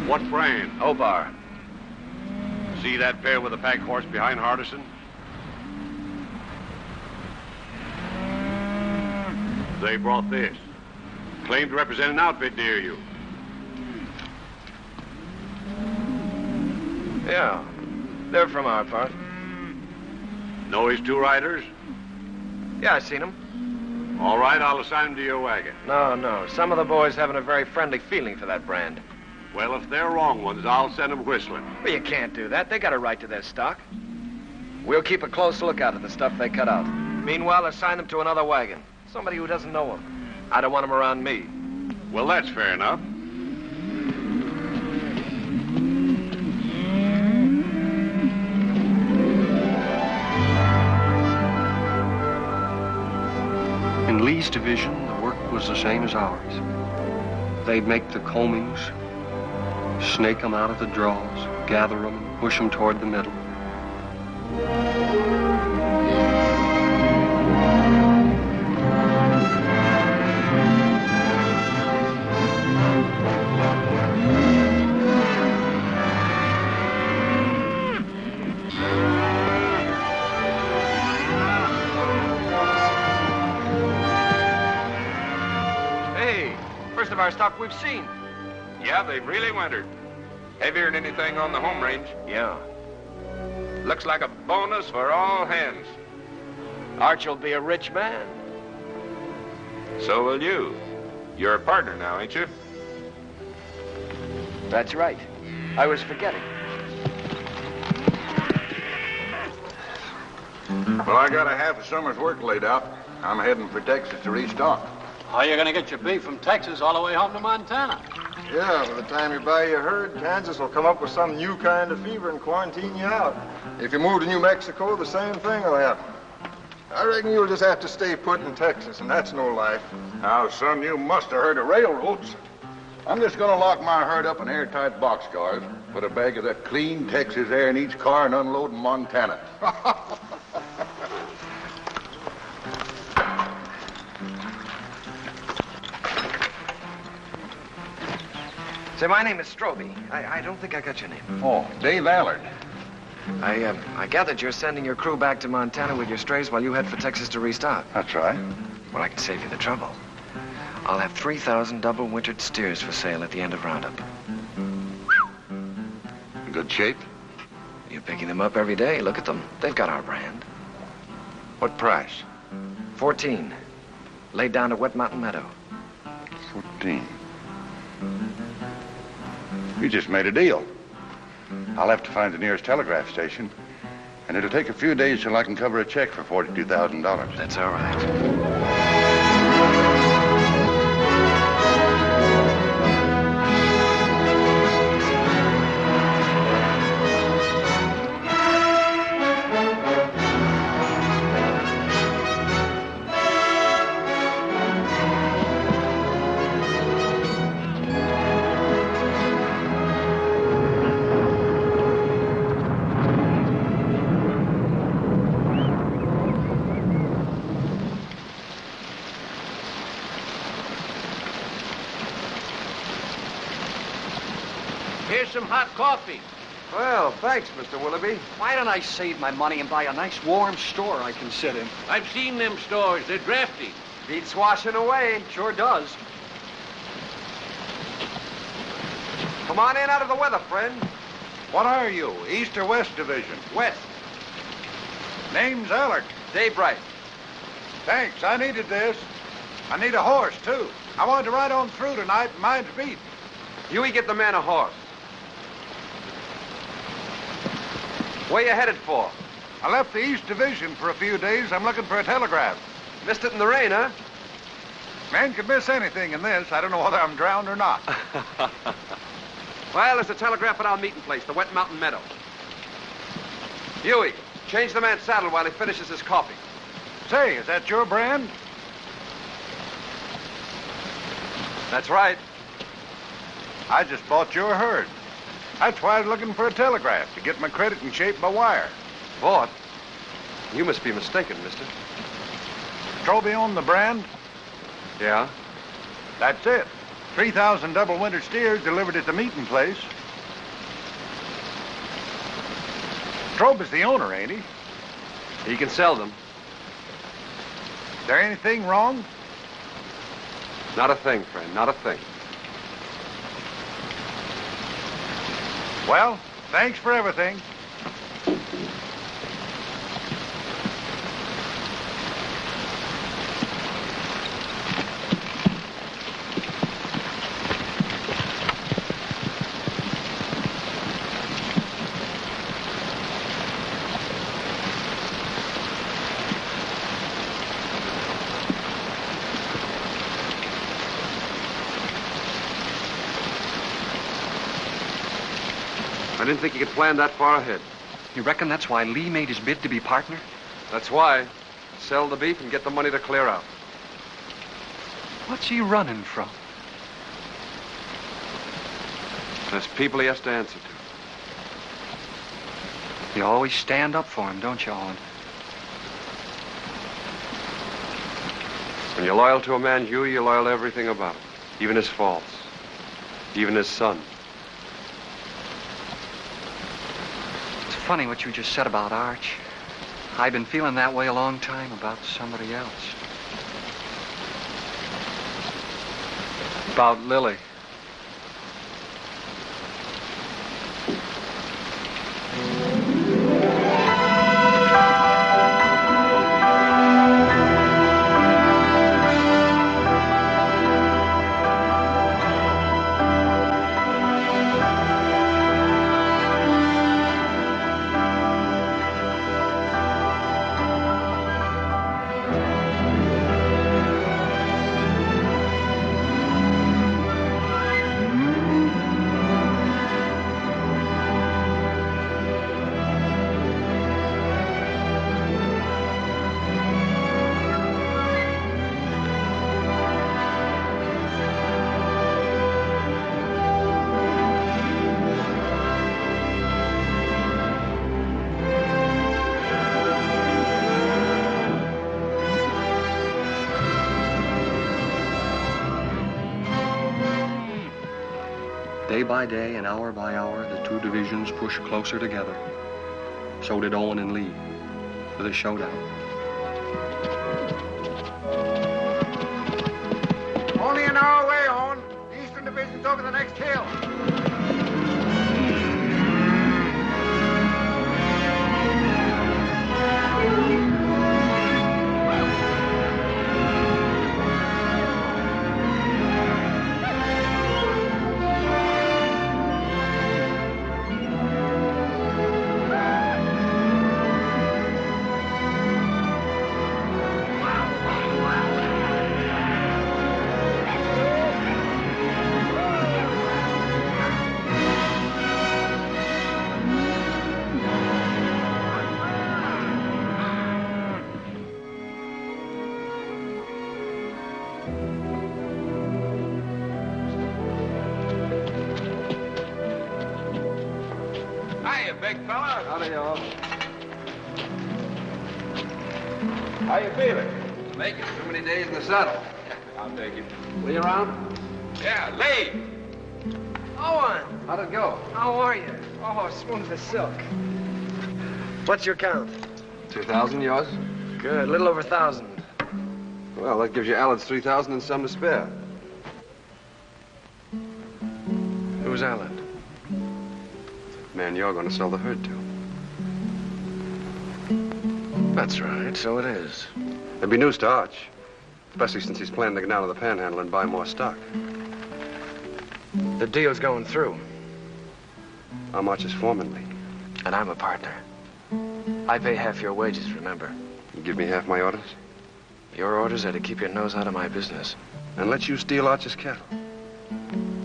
What brand? Obar. See that pair with the pack horse behind Hardison? They brought this. Claimed to represent an outfit near you. Yeah. They're from our part. Know his two riders? Yeah, I seen them. All right, I'll assign them to your wagon. No. Some of the boys haven't a very friendly feeling for that brand. Well, if they're wrong ones, I'll send them whistling. Well, you can't do that. They got a right to their stock. We'll keep a close lookout at the stuff they cut out. Meanwhile, assign them to another wagon. Somebody who doesn't know them. I don't want them around me. Well, that's fair enough. In Lee's division, the work was the same as ours. They'd make the combings, snake them out of the draws, gather them, and push them toward the middle. First of our stock we've seen. Yeah, they've really wintered. Heavier than anything on the home range. Yeah. Looks like a bonus for all hands. Arch'll be a rich man. So will you. You're a partner now, ain't you? That's right. I was forgetting. Well, I got a half a summer's work laid out. I'm heading for Texas to restock. How are you going to get your beef from Texas all the way home to Montana? Yeah, by the time you buy your herd, Kansas will come up with some new kind of fever and quarantine you out. If you move to New Mexico, the same thing will happen. I reckon you'll just have to stay put in Texas, and that's no life. Now, son, you must have heard of railroads. I'm just going to lock my herd up in airtight boxcars, put a bag of that clean Texas air in each car, and unload in Montana. Say, my name is Stroby. I don't think I got your name. Oh, Dave Allard. I gathered you're sending your crew back to Montana with your strays while you head for Texas to restock. That's right. Well, I can save you the trouble. I'll have 3,000 double-wintered steers for sale at the end of Roundup. In good shape? You're picking them up every day. Look at them. They've got our brand. What price? 14. Laid down to Wet Mountain Meadow. 14. You just made a deal. I'll have to find the nearest telegraph station, and it'll take a few days till I can cover a check for $42,000. That's all right. Here's some hot coffee. Well, thanks, Mr. Willoughby. Why don't I save my money and buy a nice warm store I can sit in? I've seen them stores. They're drafty. Beats washing away. Sure does. Come on in out of the weather, friend. What are you, East or West Division? West. Name's Allard. Daybright. Thanks, I needed this. I need a horse, too. I wanted to ride on through tonight, and mine's beat. Huey, get the man a horse. Where you headed for? I left the East Division for a few days. I'm looking for a telegraph. Missed it in the rain, huh? Man could miss anything in this. I don't know whether I'm drowned or not. Well, there's a telegraph at our meeting place, the Wet Mountain Meadow. Huey, change the man's saddle while he finishes his coffee. Say, is that your brand? That's right. I just bought your herd. That's why I was looking for a telegraph, to get my credit in shape by wire. Bought? You must be mistaken, mister. Strobe owned the brand? Yeah? That's it. 3,000 double winter steers delivered at the meeting place. Strobe is the owner, ain't he? He can sell them. Is there anything wrong? Not a thing, friend, not a thing. Well, thanks for everything. I didn't think you could plan that far ahead. You reckon that's why Lee made his bid to be partner? That's why. Sell the beef and get the money to clear out. What's he running from? There's people he has to answer to. You always stand up for him, don't you, Owen? When you're loyal to a man, Huey, you're loyal to everything about him. Even his faults. Even his son. It's funny what you just said about Arch. I've been feeling that way a long time about somebody else. About Lily. Day by day and hour by hour, the two divisions pushed closer together. So did Owen and Lee, for the showdown. Only an hour away, Owen. The Eastern Division's over the next hill. Big fella. Howdy, y'all. How you feeling? Making too many days in the saddle. I'll take it. Lee around? Yeah, Lee. Owen! How'd it go? How are you? Oh, smooth as silk. What's your count? 2,000, yours? Good, a little over 1,000. Well, that gives you Allen's 3,000 and some to spare. Who's Allen? Man, you're going to sell the herd to. That's right, so it is. There'd be news to Arch, especially since he's planning to get down to the Panhandle and buy more stock. The deal's going through. I'm Arch's foreman, Lee. And I'm a partner. I pay half your wages, remember? You give me half my orders? Your orders are to keep your nose out of my business. And let you steal Arch's cattle.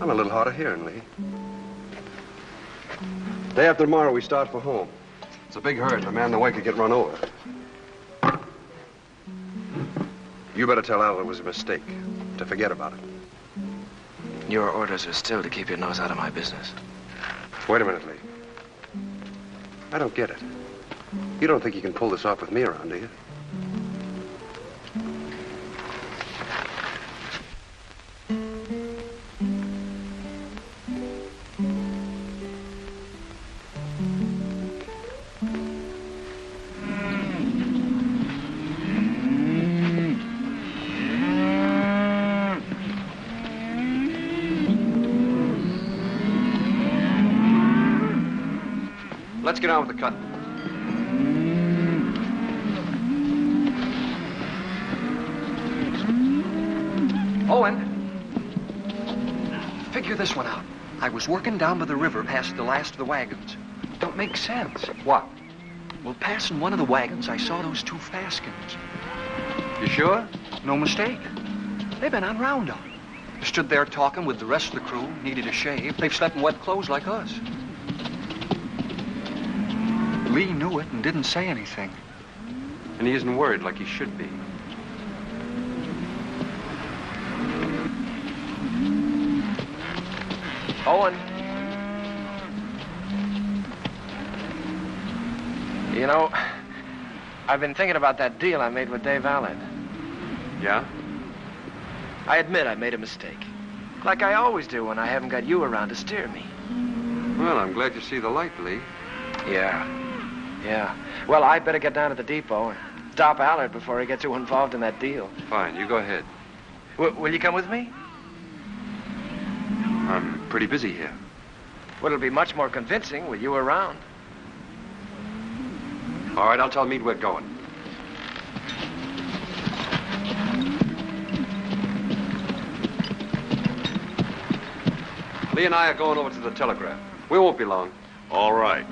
I'm a little hard of hearing, Lee. Day after tomorrow, we start for home. It's a big herd, and a man in the way could get run over. You better tell Al it was a mistake, to forget about it. Your orders are still to keep your nose out of my business. Wait a minute, Lee. I don't get it. You don't think you can pull this off with me around, do you? Let's get on with the cut. Owen, figure this one out. I was working down by the river past the last of the wagons. Don't make sense. What? Well, passing one of the wagons, I saw those two Faskins. You sure? No mistake. They've been on roundup. Stood there talking with the rest of the crew, needed a shave. They've slept in wet clothes like us. Lee knew it and didn't say anything. And he isn't worried like he should be. Owen. You know, I've been thinking about that deal I made with Dave Allard. Yeah? I admit I made a mistake. Like I always do when I haven't got you around to steer me. Well, I'm glad you see the light, Lee. Yeah. Well, I better get down to the depot and stop Allard before he gets too involved in that deal. Fine, you go ahead. Will you come with me? I'm pretty busy here. Well, it'll be much more convincing with you around. All right, I'll tell Meade we're going. Lee and I are going over to the telegraph. We won't be long. All right.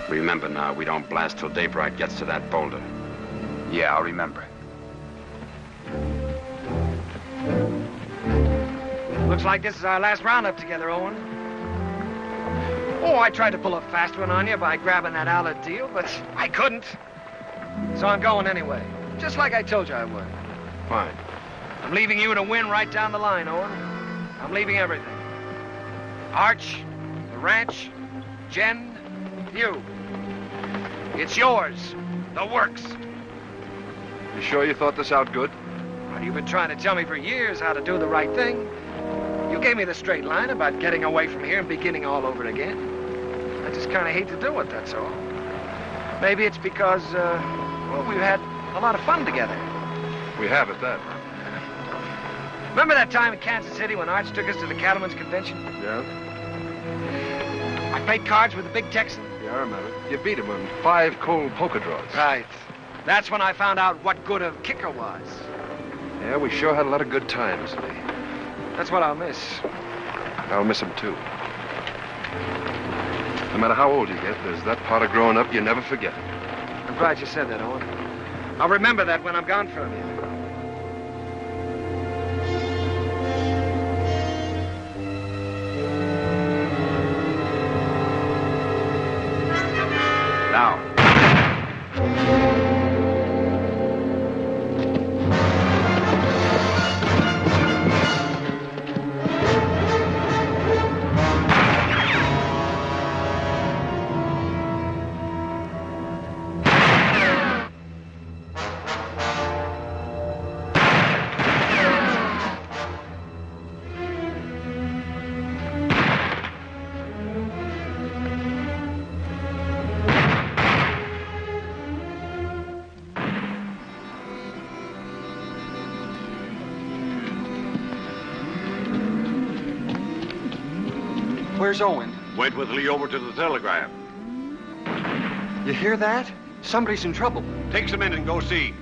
Remember now, we don't blast till daybreak gets to that boulder. Yeah, I'll remember. Looks like this is our last roundup together, Owen. Oh, I tried to pull a fast one on you by grabbing that Allard deal, but I couldn't. So I'm going anyway, just like I told you I would. Fine. I'm leaving you to win right down the line, Owen. I'm leaving everything. Arch, the ranch, Jen, you. It's yours. The works. You sure you thought this out good? Well, you've been trying to tell me for years how to do the right thing. You gave me the straight line about getting away from here and beginning all over again. I just kind of hate to do it, that's all. Maybe it's because, well, we've had a lot of fun together. We have at that. Remember that time in Kansas City when Arch took us to the Cattlemen's Convention? Yeah? I played cards with the big Texan. Yeah, I remember. You beat him in 5 cold poker draws. Right. That's when I found out what good a kicker was. Yeah, we sure had a lot of good times, Lee. That's what I'll miss. I'll miss him, too. No matter how old you get, there's that part of growing up you never forget. I'm glad you said that, Owen. I'll remember that when I'm gone from you. Now. Where's Owen? Went with Lee over to the telegraph. You hear that? Somebody's in trouble. Take some in and go see.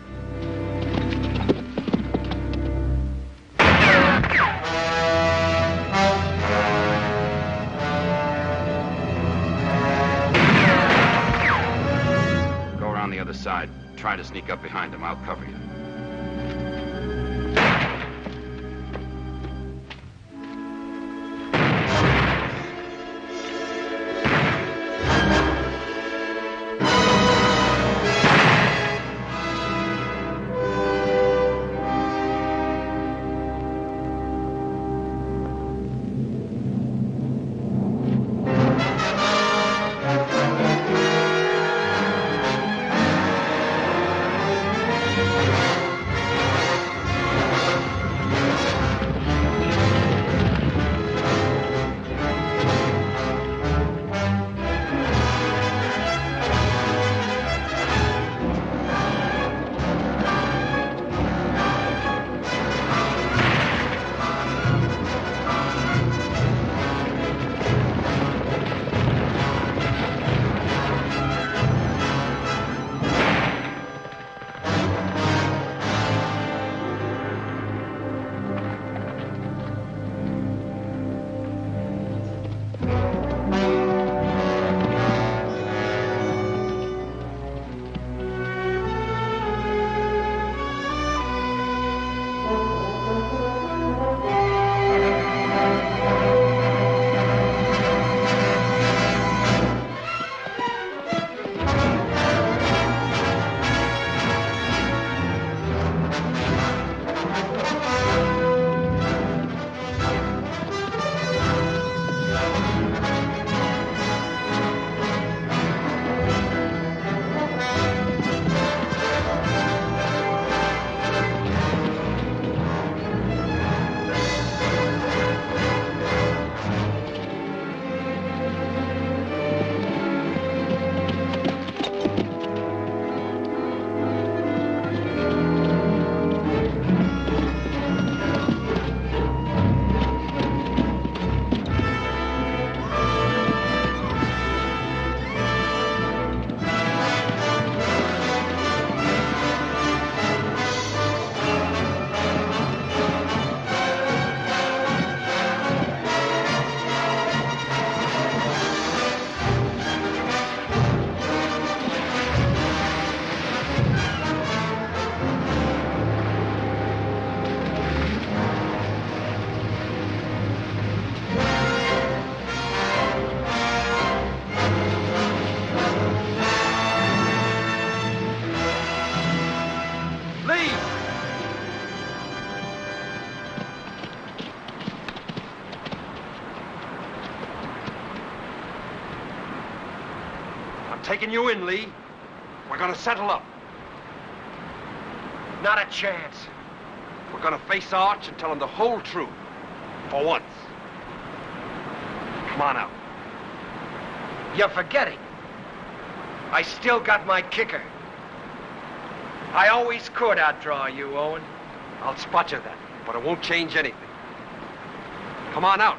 Go around the other side. Try to sneak up behind him. I'll cover you. Taking you in, Lee. We're gonna settle up. Not a chance. We're gonna face Arch and tell him the whole truth. For once. Come on out. You're forgetting. I still got my kicker. I always could outdraw you, Owen. I'll spot you then, but it won't change anything. Come on out.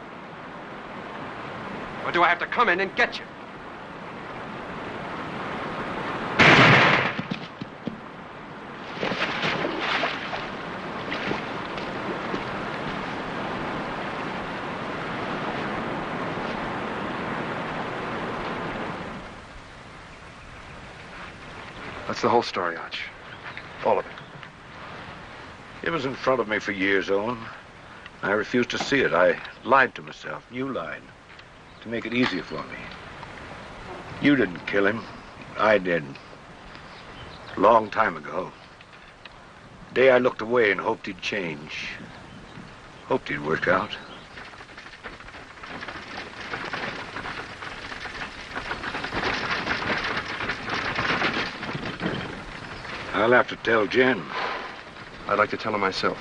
Or do I have to come in and get you? That's the whole story, Arch. All of it. It was in front of me for years, Owen. I refused to see it. I lied to myself. You lied. To make it easier for me. You didn't kill him. I did. A long time ago. The day I looked away and hoped he'd change. Hoped he'd work out. I'll have to tell Jen. I'd like to tell her myself.